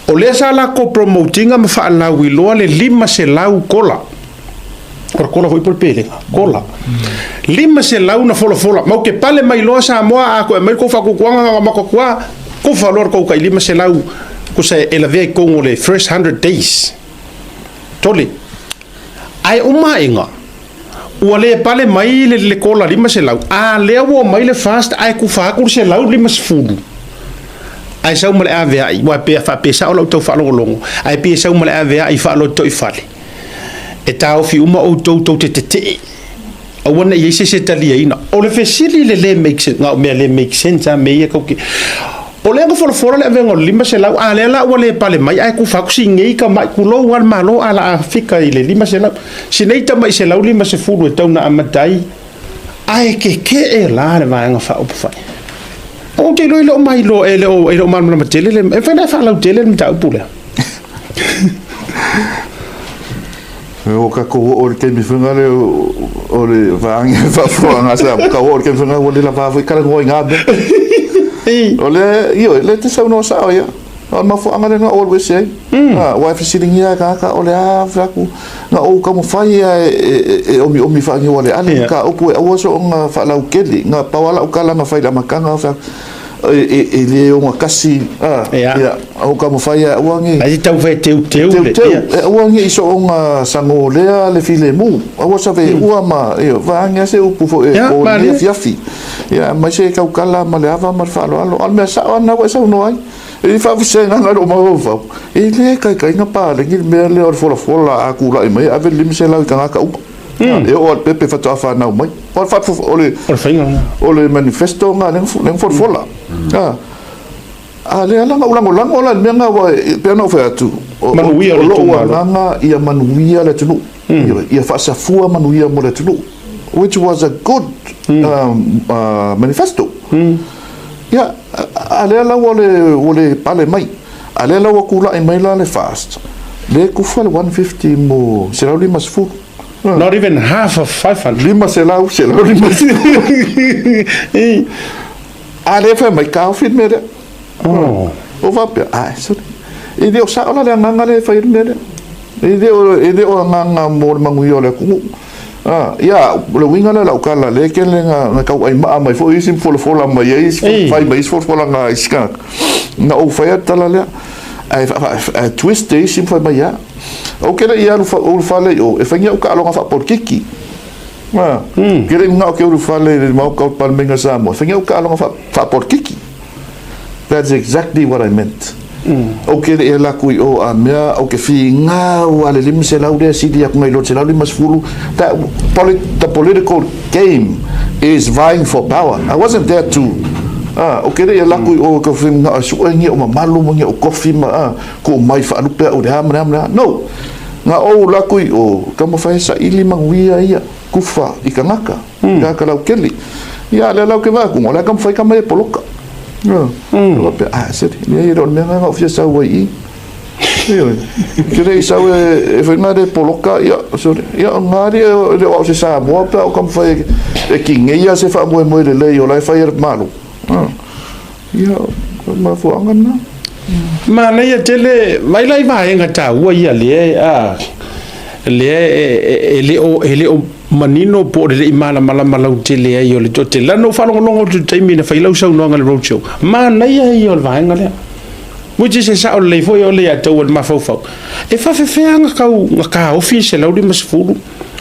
o le sala ko promotinga ma fa la wi lo le lima se lau kola or kola foi por pele kola lima se lau na fola mau ke pale mai lo sa moa a ko mai ko fa ko kwanga ma ko kwa ko valor ko kai lima se lau ko se eleve ko le first 100 days tole ai uma inga o le pale mai le kola lima se lau a le wo mai le fast ai ku fa ku se lau lima se fulu ai sau male ave ai wa pe fa pe sa o lo to fa lo longo ai pe sau male ave ai fa lo to i fale e ta o fi uma o to te o wona ye se tali ina o le fesili le make sense nga me le make sense a me ye ko ki o le nga fora le vengo lima se lau a le la o le pale mai ai ku fa ku singi ka mai ku lo war malo ala fika ile lima se lau sinei ta mai se lau lima se fulu e tau na amatai ai ke e la le va nga fa o fa o te lo mai lo ele o man ma tele le e fa na fa lau tele me ta pula o ka ko o ke mi funga le o le va nga fa fo nga sa ka o ke funga o le la va ka ngo nga be ole io le te sa no sa ya o ma fo anga no always say wa fa sitting ya ka ole a fa ku na o ka mo fa ya o mi fa ngi ole ale ka o pu o so nga fa la ukeli nga pa wala o kala nga fa la makanga fa ele o nga kasi ya o ka mo fa ya o ngi ai tau fe teu o ngi so nga sango le file mu o sa ve o ma e va nga se o pu fo e o le fiafi ya ma se ka kala ma le ava ma fa lo al me sa na wa sa no ai e fa se nga ro ma fa e le ka nga pa le ngi me le or fo la a ku la mai ave lim se la ka u e o pepe fa ta fa na mai o fa o le manifesto nga le fo la ale ala nga ulang ola menga wa pe no fa tu manuia lo nga ia manuia le tu ia fa sa fu manuia mo le tu which was a good manifesto ya ale ala wole pale mai ale ala wa kula mai la le fast le ku fa 150 mo sera li mas fu not even half of 500 lima sera li mas ale fa mai ka fit me o va pe so e de o sa ola le nganga le fa me e de o nganga mo mangu yo le ku ya le winga la kala le ke le nga ka ai ma mai fo isim fo la mai is fai mai fo la nga iska na o fa ta la le ai twist isim fo mai ya o ke le ya o fa le o e fa nga ka lo nga fa por kiki ke le nga ke o fa le ma ka pa menga sa mo fa nga ka lo nga fa por kiki. That's exactly what I meant. Okay, e la kui o a mea o ke fi nga o ale lim se lau de sidi ak ngai lo se lau limas fulu. The political game is vying for power. I wasn't there to okay, e la kui o ke fi nga su ngi o malu mo ngi o kofi ma ko mai fa lupe o de hamna. No. Nga o la kui o ka mo fa sa ili manguia ia kufa ikangaka. Ka ka lau keli. Ya le lau ke va ku ola kam fa ka mai poloka. Seri ni ron menga nga ofia sa wai kire sa e fena de poloka ya sorry ya ngari de o se sa mo pa o kam fa e kinge ya se fa mo le yo la fa ir malu ya ma fo angan na ma na ya tele mai lai va nga ta wa ya le o manino po le imala mala tele ai o le tote la no fa longo tu taimi na fa ilo sa no ngal roadshow ma na ia i o va nga le which is sa o le fo yo le ato o ma fo e fa fe nga ka office la udi mas fulu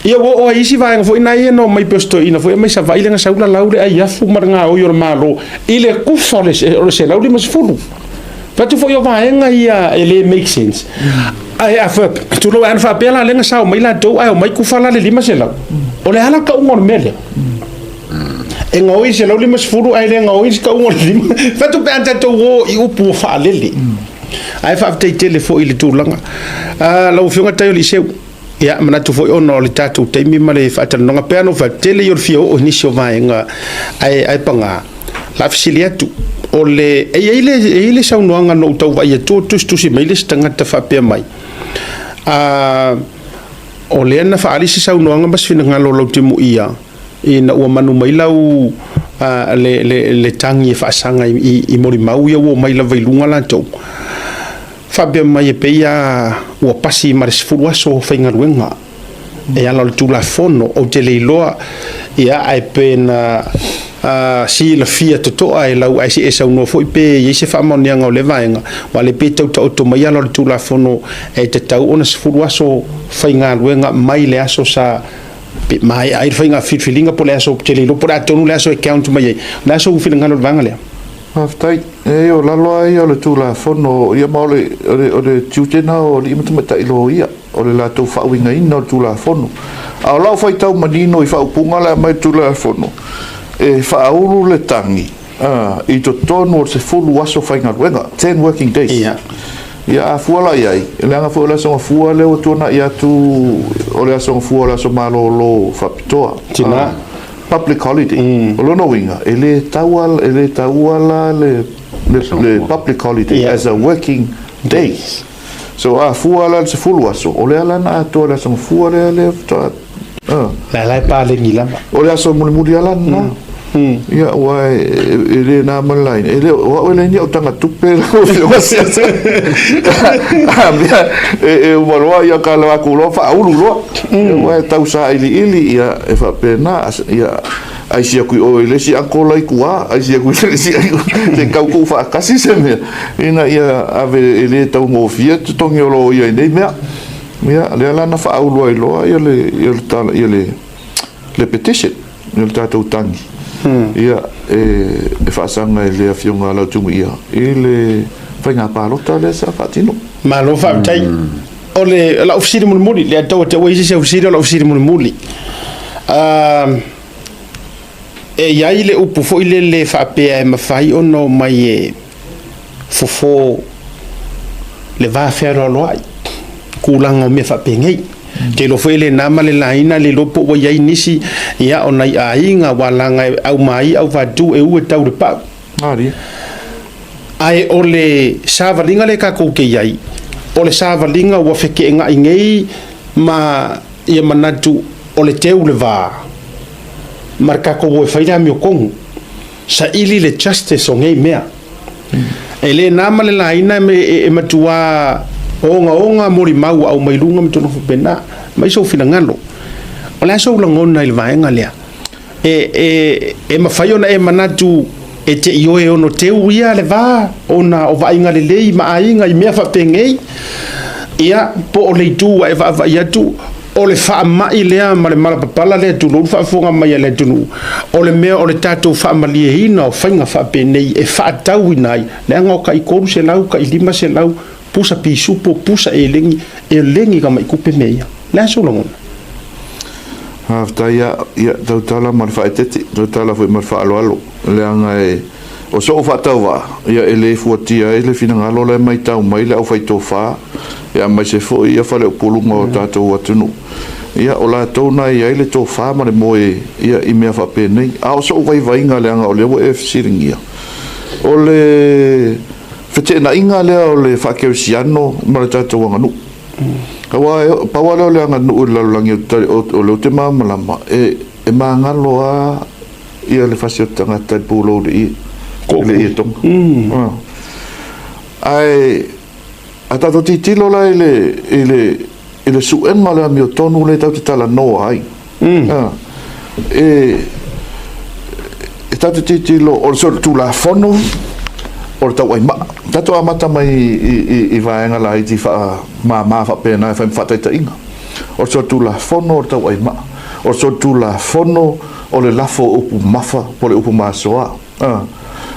ia o isi va nga fo ina ia no mai posto ina fo mai sa va ile nga sa ula laude ai afu mar nga o yo malo ile ku fo le se la udi mas fulu fa tu fo yo va nga ia ele make sense ai afa tu lo an fa pela le nga sa mai la do ai mai ku fa la le lima se la o le hala ka ungor mele e ngoi se lo limas furu ai le ngoi ka ungor lima fa tu pe anta to wo i upu fa lele ai fa te telefo ile tu langa lo fiunga tayo li seu ya mana tu fo ono le tatu te mi male fa tan nga pe no fa tele yor fio o ni so va nga ai panga la fisiliatu o le ele sa no nga no tau vai tu si mai le stanga ta fa pe mai o le na fa ali si sa no nga mas fina nga lo Lautimuia ina o manu mai lau le tangi fa sanga i mori mau ia o mai la vailunga la tau fa be mai pe ia o pasi maris furua so fa inga ruenga e ala tu la fono o te le loa ia ai pena si la fia to ai lau ai si esa no foi pe i se fa monia ngo le vaenga wale pe to mai ala tu la fono e te tau ona se furua so fa inga ruenga mai le aso sa mai ai fa inga fit feelinga po le aso te le lo por atonu le aso account mai na so feelinga no vanga le aftai e o la loa ia le tu la fono ia mole o le tiutena o le imata ilo ia o le la tu fa winga ina tu la fono a la fa tau manino i fa punga la mai tu la fono e fa ulu le tangi I to tonu o se fulu aso whainga ruenga, 10 working days. Ia a fuala iai, le anga fuala songa fua leo tona ia tu o le songa fuala so malo lo whapitoa. Tina. Public holiday. O lono winga, ele tauala le public holiday as a working day. So a fuala se fulu aso, o le alana ato le songa fuala le la lai pa le ngilama. O le aso muli alana. Ia wai ele na malai ele wa ele ni o tanga tupe o wasia e walwa ia kala ku lo fa ulu lo wa tau sa ili ia e fa pena ia ai sia ku o ele si akola i kua ai sia ku si se kau ku fa kasi se me ina ia ave ele tau mo fia tongi lo ia nei me ia le ala na fa ulu ai lo ia le petition le tatu tangi ia e whaasanga e lea whionga Lautimuia i le whainga pālota le sa whatino malo whautai o le la ofisiri muli le atau te waisi se ofisiri o la ofisiri muli e iai le upu fo i le whapea e mawhai ono mai e fofo le vāwhera loai kūlanga o me whapea ngei ke lo foi le nama le laina le lopo wa iai nisi ia ona i ainga walanga au mai au vatu e ue tau le pau ai o le savalinga le kako ke iai o le savalinga ua feke nga ingei ma ia manatu o le teu le vā marka ko ue whaira mi o kongu sa ili le justice o ngei mea e le nama le laina e matua onga mori mau au mai lunga mitono pena mai so fina ngalo ola so langona il vaenga lea e mafai ona e manatu e te io e ono te uia le va ona o vainga le lei ma ainga I mea fa pengei ia po o le tu e va ia tu o le fa mai lea ma le mala papala le tu lo fa fonga mai le tu o le mea o le tato fa mali hina o fainga fa penei e fa tau nai le ngo kai ko se lau kai lima se lau pusa pisupo pusa e lengi ka mai kupe meia la so longa hafta ia tautala mar faiteti tautala foi mar fa alo le anga e o so fa tawa ia ele fuatia ele fina ngalo le mai tau mai le au fai tofa ia mai se fo ia fa le pulunga o tatou atunu ia o la tona ia ele tofa ma le moe ia I mea fa penei a o so vai inga le anga o le o siringia o le fete na inga lea o le whakeusiano ma le tātou anga nu. Kawa pawale o le anga nu lalulangi o le te māmalama e māngalo a ia le whasi o tangata I pūlo le I tonga. Ai a tātou titilo la I le suen ma le ami o tonu le tau te tala noa ai. E tātou titilo o le sori tū la whono o le tau ai maa. Tato amata mai I vaenga la I ti wha maa wha pēna e whaim whataita inga. O so tu la whono o le tau ai maa. O so tu la whono o le lafo upu mafa po le upu maasoa.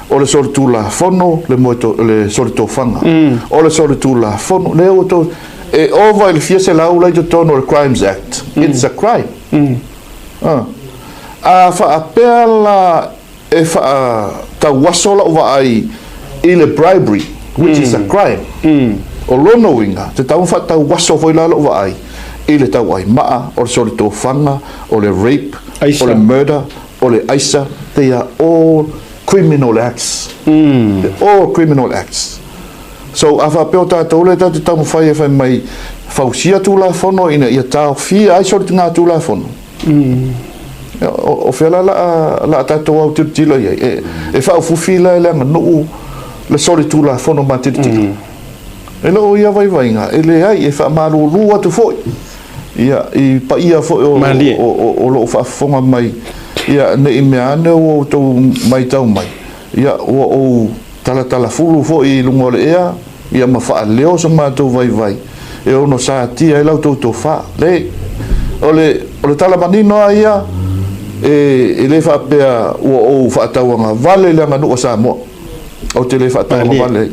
O le sori tu la whono le sori tō whanga. O le sori tu la whono le o tō e ova I le fia se lau lai to tono le Crimes Act. It's a crime. A wha apea la e wha tau wasola ua ai I le bribery, which is a crime. O lono winga, te tau whatau waso foi lalo wa ai. I le tau ai maa, o le sori tō whanga, o le rape, o le murder, o le aisa. They are all criminal acts. They're all criminal acts. So, a whapeo tātou le tau te tau mwhai e whai mai whausia tū la whono ina ia tāo fia ai sori ngā tū la whono. O whiala la tātou au tila iai. E whau fufi la e leanga nuu le sori tu la fono matiti e lo ia vai nga e le ai e fa malu lu atu foi ia I pa ia foi o lo fa fonga mai ia ne I mea ne o to mai tau mai ia o tala fulu foi lungo le ia ma fa leo so ma to vai e ono sa tia e lau to fa le o le tala manino ia e le fa pe o fa tawanga vale le nganu o sa mo o te le whatau vale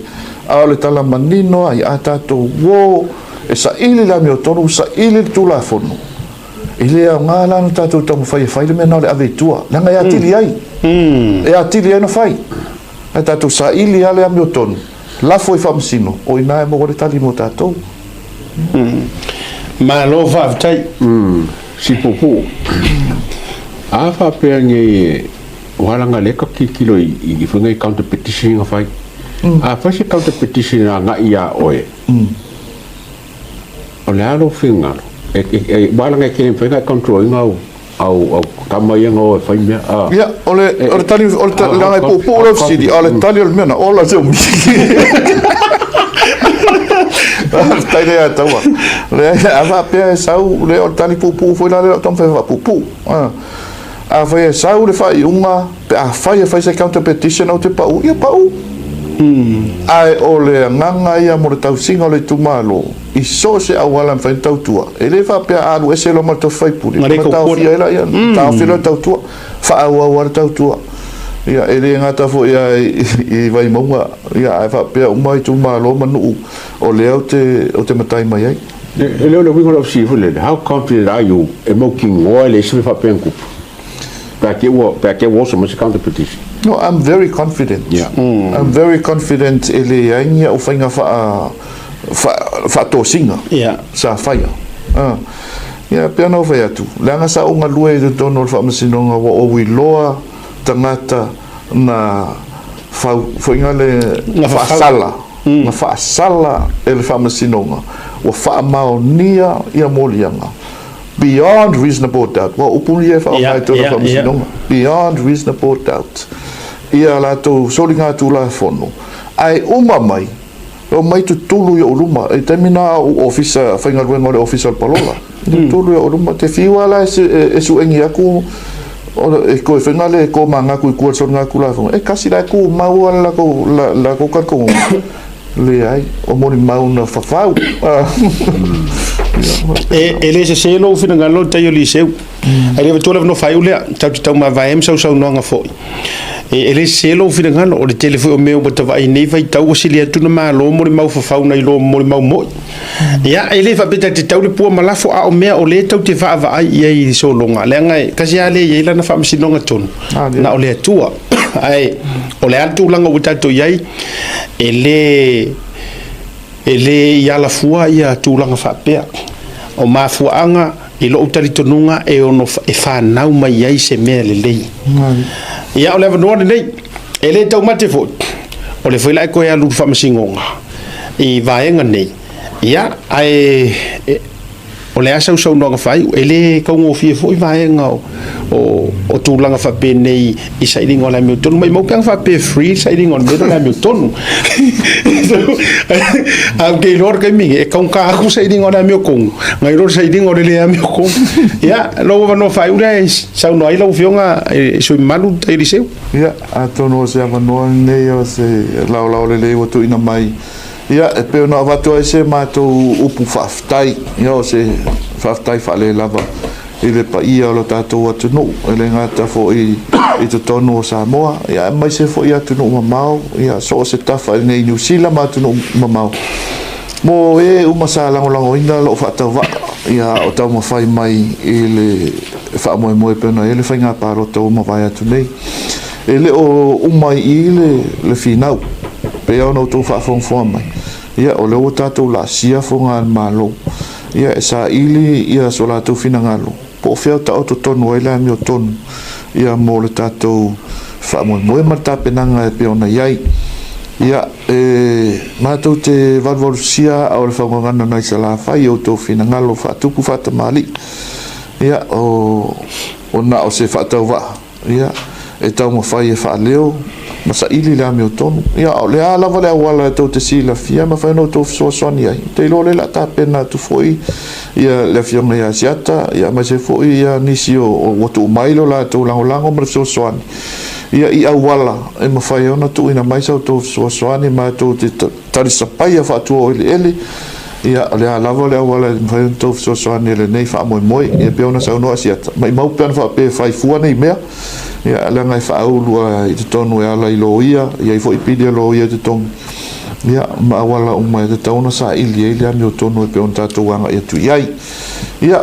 a le tala manino ai a tātou wō e sa ili la mio tonu sa ili tu la whonu ele nga la no tatu tong fai le mena le avetua la nga atili ai e atili ai no fai e tatu sa ili ale am yoton la foi famsino o ina mo le tali mo tatu ma lo va tai si popo a fa pe nge wala nga le ka kilo I funga I counter petition nga fai a fa si counter petition nga ia oe o le alo finga wala nga kene funga control nga au kama ia nga fai mea ya ole tali nga popo o sidi ole tali o mena ola se tai le taua le ava pe sau le o tali popo foi la le tom fa popo a foi sau le fai uma pe a fai se counter petition o te pau ia pau ai ole nganga ia mo tau singa le tumalo I so se awala fa tau tua ele fa pe a lu ese lo mo to fai puli tau fia ela ia tau fia tau tua fa awa tau tua ia ele ngata fo ia I vai monga ia fa pe uma tumalo manu o le o te matai mai ai ele o le wingo of si fule how confident are you emoking ole se fa penku pa ke wo so much counter petition no I'm very confident I'm very confident ele ainga o fainga fa to singa sa faia ia piano fa tu langa sa unga lue de tono fa masinonga o wi loa tangata na fa fainga le fa sala na fa sala ele fa masinonga o fa maonia ia Moliaga beyond reasonable doubt wa upuni fa mai to fa masinonga beyond reasonable doubt ia la to solinga tu la fono ai uma mai o mai tu tulu yo luma e termina o officer fainga ruenga le officer palola tulu yo luma te fiwala e su engi aku o e ko fainga le ko manga ku ku so nga ku la fo e kasi la ku mau la ko ka ko le ai o moni mau na fafau ele se selo fina ngalo tayo liseu ele tola no fai ule tau ma vaem so no nga foi ele selo fina ngalo o le telefone o meu bota vai nei vai tau o silia tu na malo mo mau fafau na ilo mo mau mo ya ele fa beta te tau le pu malafo a o mea o le tau te va vai ia so longa le ngai kasi ale ia la na fa msinonga ton na o le tua ai o le altu langa o tato yai ele ia la fua ia tu langa fa pea o mafuanga I lo utali tonunga e ono e fa nau mai ai se mea le lei ia o le no nei ele tau mate fo o le foi la ko ia lu fa masingonga I vaenga nei ia ai o le asa usau no fai ele ka ngo fie foi vaenga o tulanga fa pe nei I sai ringo la meu tonu mai mo kan fa pe free sai ringo me la meu tonu a ke lor ke mi e ka ku sai ringo la meu kong ngai ro sai ringo le la meu kong ia lo va no fai ura sau no ai lo fionga so malu tai riseu ia a tono se ava no nei o se la le o tu ina mai ia e pe no va to ese ma to upu faftai ia se faftai fa le lava ele pa ia lo tato atu no ele ngata fo I to tono Samoa ia mai se fo ia tu no mamau ia so se tafa nei New Zealand ma tu no mamau mo e uma sala ngo ina lo fa ta va ia o ta mo fai mai ele fa mo pena ele fa nga pa ro to mo vai atu nei ele o uma ile le finau pe ono to fa fon mai ia o le o tato la sia fo nga malo ia sa ili ia so la to finangalo po feo ta o tonu ela mi o tonu ia mo le tatou fa mo mata penanga pe ona iai ia matou te valvolusia o le whangangana nai sa la fai o tō finangalo whatuku whatamali ia o na o se whatau wa ia e tau mo fai e whaleo masa ili la mi o tonu ia o le alawa le awala tau te sila fia ma whaino tō fisoaswani ai te ilo le la ta pena tu foi ia le fionga ia Asiata ia ma se foi ia nisi o watu umailo la tau lango ma le fisoaswani ia I awala e ma whai ona tu ina mai sau tō fisoaswani ma tō te tarisapai a whatu o ele ia le alawa le awala ma whai ona tō fisoaswani le nei wha moe ia pe ona sau no Asiata ma I mau peana wha pe whai fua nei mea ia le ngai whaaulua I te tonu e ala I lo ia ia I fo I pidi lo ia te tonu ia ma awala uma e te tauna sa ili e le ami o tonu e pe on tātou anga ia tu iai ia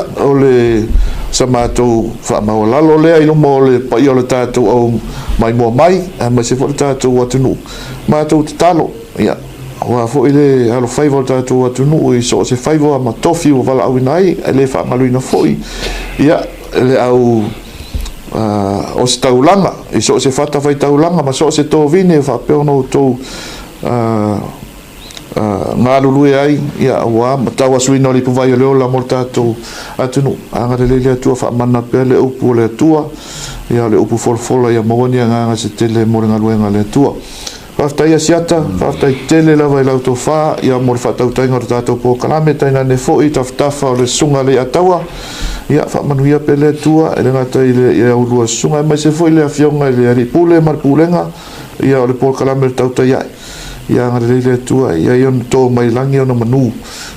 sa mātou whaamawalalo lea ino mo le pai o le tātou au mai mua mai, mai se fo le tātou atunu. Mātou te talo, ia, wa fo ile alo faiva o tātou atunu i so se faiva ma tofi o wala au inai, le whaamaluina fo i, ia, le au o se taulanga, i so se whata whai taulanga, ma so se tō vine e whapeono tō ngā lulue ai, ia awa, ma tau asuina o li puwai o leo la mo tātou atunu. Anga le le atua whaamana pia le upu o le atua, ia le upu folfola ia mawani a nganga se tele mo le ngaluenga le atua. Whaftai Asiata, whaftai tele lawa i lauto wha, ia mo le whatau tainga o tātou po kalame, taina ne fo i taftafa o le sunga le atawa, ia whaamanuia pe le atua, e le ngata i le ia urua sunga, mai se fo i le afionga i le aripule, marpulenga, ia o le po kalame le tauta iai. Ia ngare le atua, ia ion tō mai langi o na manu,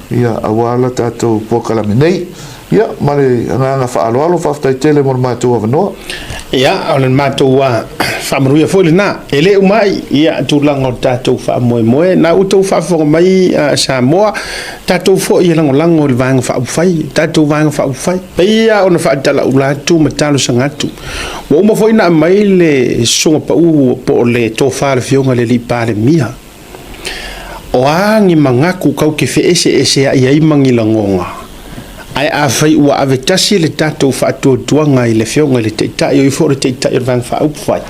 ia awala tātou po kalame nei, ia mare nganga whaaloalo, whaftai tele mo le mātou avanoa. Ia, o le mātou whaamanuia fo le nā, e le umai, ia tūlanga o tātou whaamoe na utou whaafonga mai Samoa, tātou fo i lango le vanga whaupwhai, tātou vanga whaupwhai, peia o na whaatala ulatu matalo sangatu. Wa uma fo ina mai le songa pa po le tō whaare fionga le li pāle miha. O angi mangaku kau ke ese a iai mangi langonga. Ai a whai ua ave tasi le tātou whaatua tuanga i le fionga le teitai o i fōre teitai o vang whaupwhai.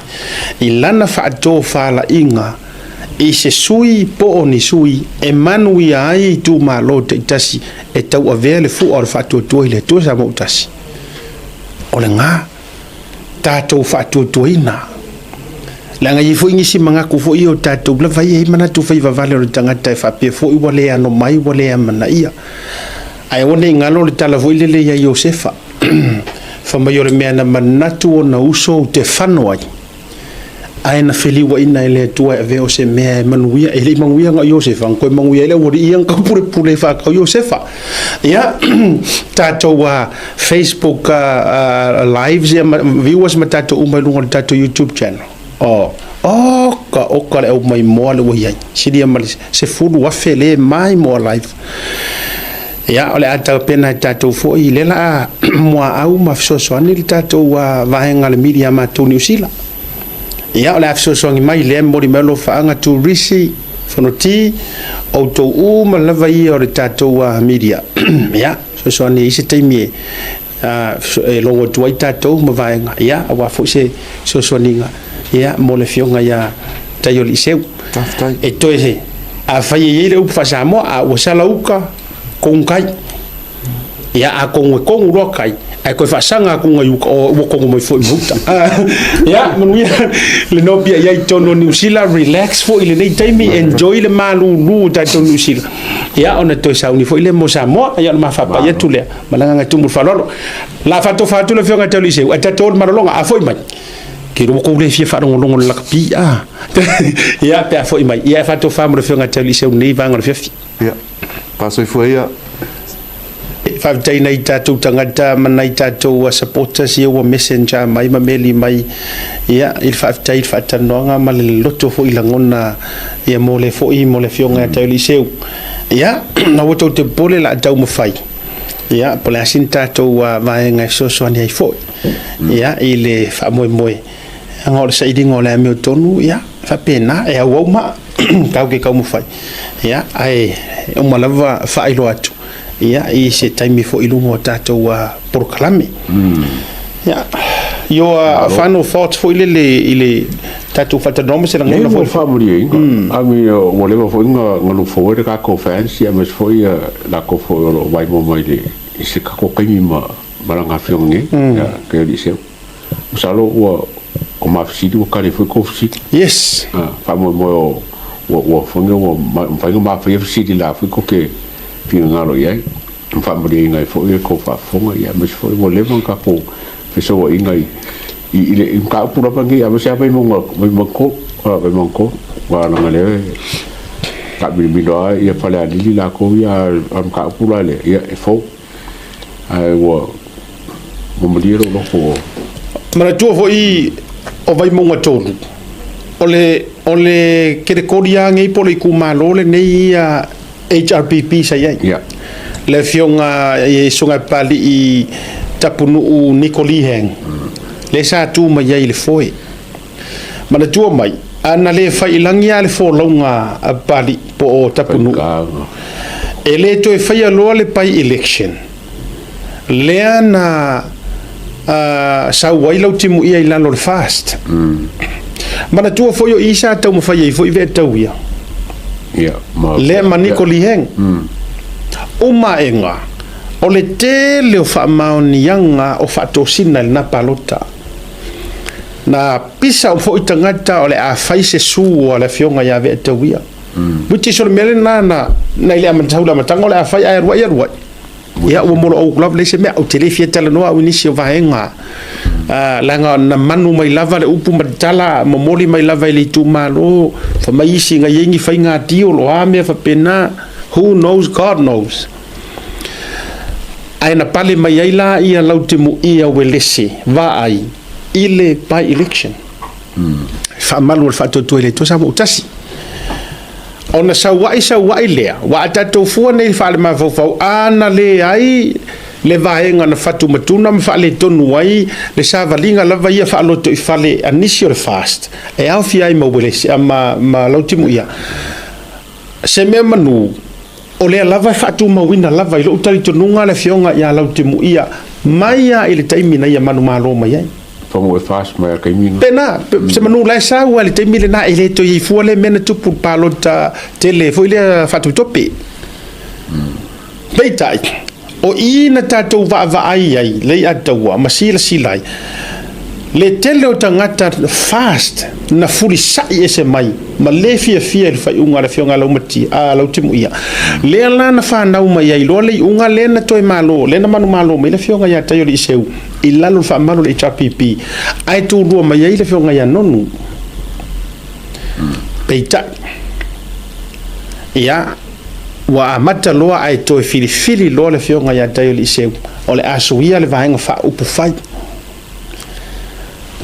I lana whaatua whaala inga, i se sui po o ni sui, e manu i ai i tū malo teitasi, e tau a vea le fu o le whaatua tua i le tua sa mautasi. O le ngā, tātou whaatua tuina. Langa i fo ingisi mangaku fo i o tātou la vai e mana tu fai vavale o le tangata e whapea fo i wale ano mai wale a mana ia. Ai wane i ngalo le tala fo i lele ia Iosefa. Whamai o le mea na manatu o na uso o te whanau ai. Ai na whiliwa ina e le atua e veo se mea e manuia, e le manuia nga Iosefa, koe manuia e le wari iang ka pure pule whakau Iosefa. Ia, tātou Facebook lives, viewers ma tātou umailunga le tātou YouTube channel. Ka oka le au mai moa le wai ai. Siria mali se fulu wafe le mai moa live. Ia, ole atau pena tātou fo i le la moa au ma fisosoani le tātou vahenga le media ma tū New Zealand. Ia, ole a fisosoani mai le mori melo whaanga tū risi, whanoti, au tō ma lava i o le tātou media. Ia, fisosoani isi teimi e longo tuai tātou ma vahenga. Ia, awa fo se fisosoani nga. Ia, mo le fionga ia tayo li seu. E toi he, a whai e le upa Samoa, a wasala uka, kongai. Ia, a kongu e kongu rokai, a koe whasanga konga uka, o kongu mai fo i muta. Ia, manuia, le nopia ia i tono New Zealand, relax fo i le nei taimi, enjoy le malu tato New Zealand. Ia, ona toi sauni fo i le mo Samoa, ia ma whapa ia tulea, malanga ngai tumur whalolo. La whato le fionga tayo li seu, a tato o marolonga, a fo i mai. Ki ro ko le fia fa longo la pi ia pe fo mai ia fa to fa mo fe ngata li se nei vanga le fia ia paso foi ia fa tai nei tatu tangata manai tatu supporters ia o messenger mai mameli mai ia il fa tai fa tanonga ma le loto fo i langona ia mo le fo i mo le fia ngata li se ia na woto te pole la tau mo fai ia po la sinta to vaenga so ani ai fo ia ile fa moe ngol sa idingo le mi tonu ia fa pena e au ma kau ke kau mo fai ia ai o malava fa ilo atu ia i se taimi fo ilungo tato proclame ia yo final thoughts fo ile tato fata nome se ngona fo family ami o le fo ngalo fo re ka ko fancy mas fo la ko fo lo vai mo mai de se ka ko kai ma maranga fionge ya ke di se usalo o ma fisi o kare fo ko fisi yes fa mo fo ngo fa ngo ma fisi di la fo ko ke ngalo ia fa mo de ngai fo ko fa fo ya mas fo mo le ka ko fiso o ingai i ka pura pangi a se apa mo ko wa na ngale ka bi do ia fa le ali la ko ya am ka pura le ia fo ai wo mo diro lo ko mara tu fo i o vai mo tonu ole ke rekoria ngai pole ku malo le nei HRPP sa ia ia le fionga e sunga pali i tapunu u Nikoli heng le sa tu mai ai le foi mana tua mai ana le fai langia le fo longa a pali po o tapunu e le to e fai aloa le pai election le ana sa wai Lautimuia i lalo le fast mana tua foi o isa tau mo fai ai foi ve tau ia le Nikoli heng uma enga o le tele o whaamaonianga o whaatosina le na palota na pisa o fo itangata o le a faise su o le fionga ya ve tawia which so mele na ile amataula matanga o le a fai ai ruai ia o molo o glove le se me o telefia tala no o inisi o vaenga langa na manu mai lava le upu matala momoli mai lava le tu malo fa mai singa yengi fainga tio lo ame fa pena who knows God knows ai na pale mai ai la ia Lautimuia welese va ai ile by election fa malu fa to ele to sa mo tasi ona sa wai lea wa tatou fua nei fa le mafau ana le ai le vaenga na fatu matuna ma fa le tonu ai le savalinga lava ia fa loto I fale anisi o le fast e au fi ai mo welese ma Lautimuia se me manu o le lava fatu mawina lava I lo utali tonunga le fionga ia Lautimuia mai ia I le taimi na ia manu malo mai ai Como fast mai ka imi pena se manu la sa wa le taimi le na ele to I fu le mena tu pour palota tele foi le fatu tope beitai o ina tatou va ai le ataua masila silai le tele o tangata fast na fuli sai ese mai ma le fia le fai unga le fionga laumati a Lautimuia le la na fa na uma ia lo le unga le na toi malo le na manu malo mai le fionga ia tayo le seu I lalo fa malo le HPP ai tu ro mai ia le fionga ia nonu peita ia wa mata loa ai toi fili lo le fionga ia tayo le seu o le asuia le vaenga fa upu fai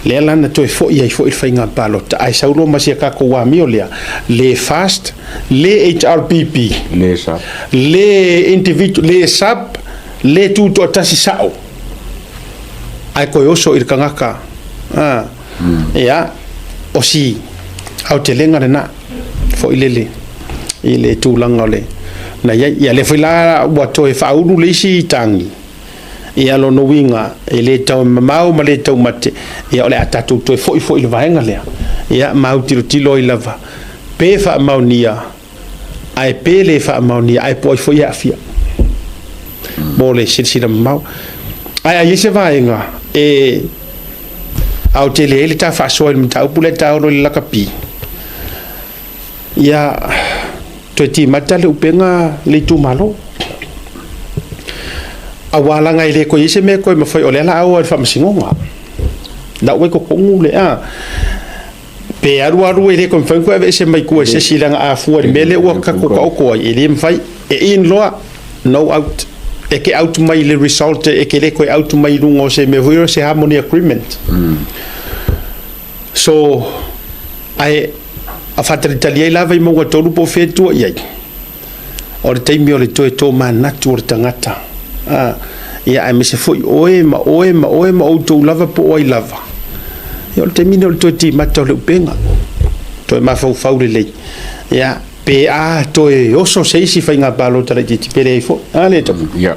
le lana to fo ia fo fainga palota ai saulo masia ka ko wa miolia le fast le HRPP le individual le sap le tu to tasi sao ai ko yoso ir kangaka ya osi au telenga na fo ile tu langole na ya le fila wa to fa ulu le si tangi ia lo no winga ele tau mau ma le tau mate ia ole atatu to foi le vaenga le ia mau tilo I lava pe fa maunia ai pe le fa maunia ai foi afia bole sila mau ai se vaenga e au tele ele ta fa so il tau pule tau lo la kapi ia to ti mata le upenga le tu malo awala ngai le ko ise me ko ma foi ole la o fa masingonga da we ko kongu le pe aru ele ko fa ko ese mai ko ese silanga a fu mele o ka ko ele mfai e in loa no out e ke out mai le result e ke le ko out mai lungo se me voio se harmony agreement so ai a fatra italia la vai mo tolu po fetu ai o le taimi o le to manatu o le tangata ia ai mese foi oe ma o to lava po oi lava ia o termino to ti mata le penga to ma fau le ia pe to e oso sei si fainga balo tala ti pere fo ale to ia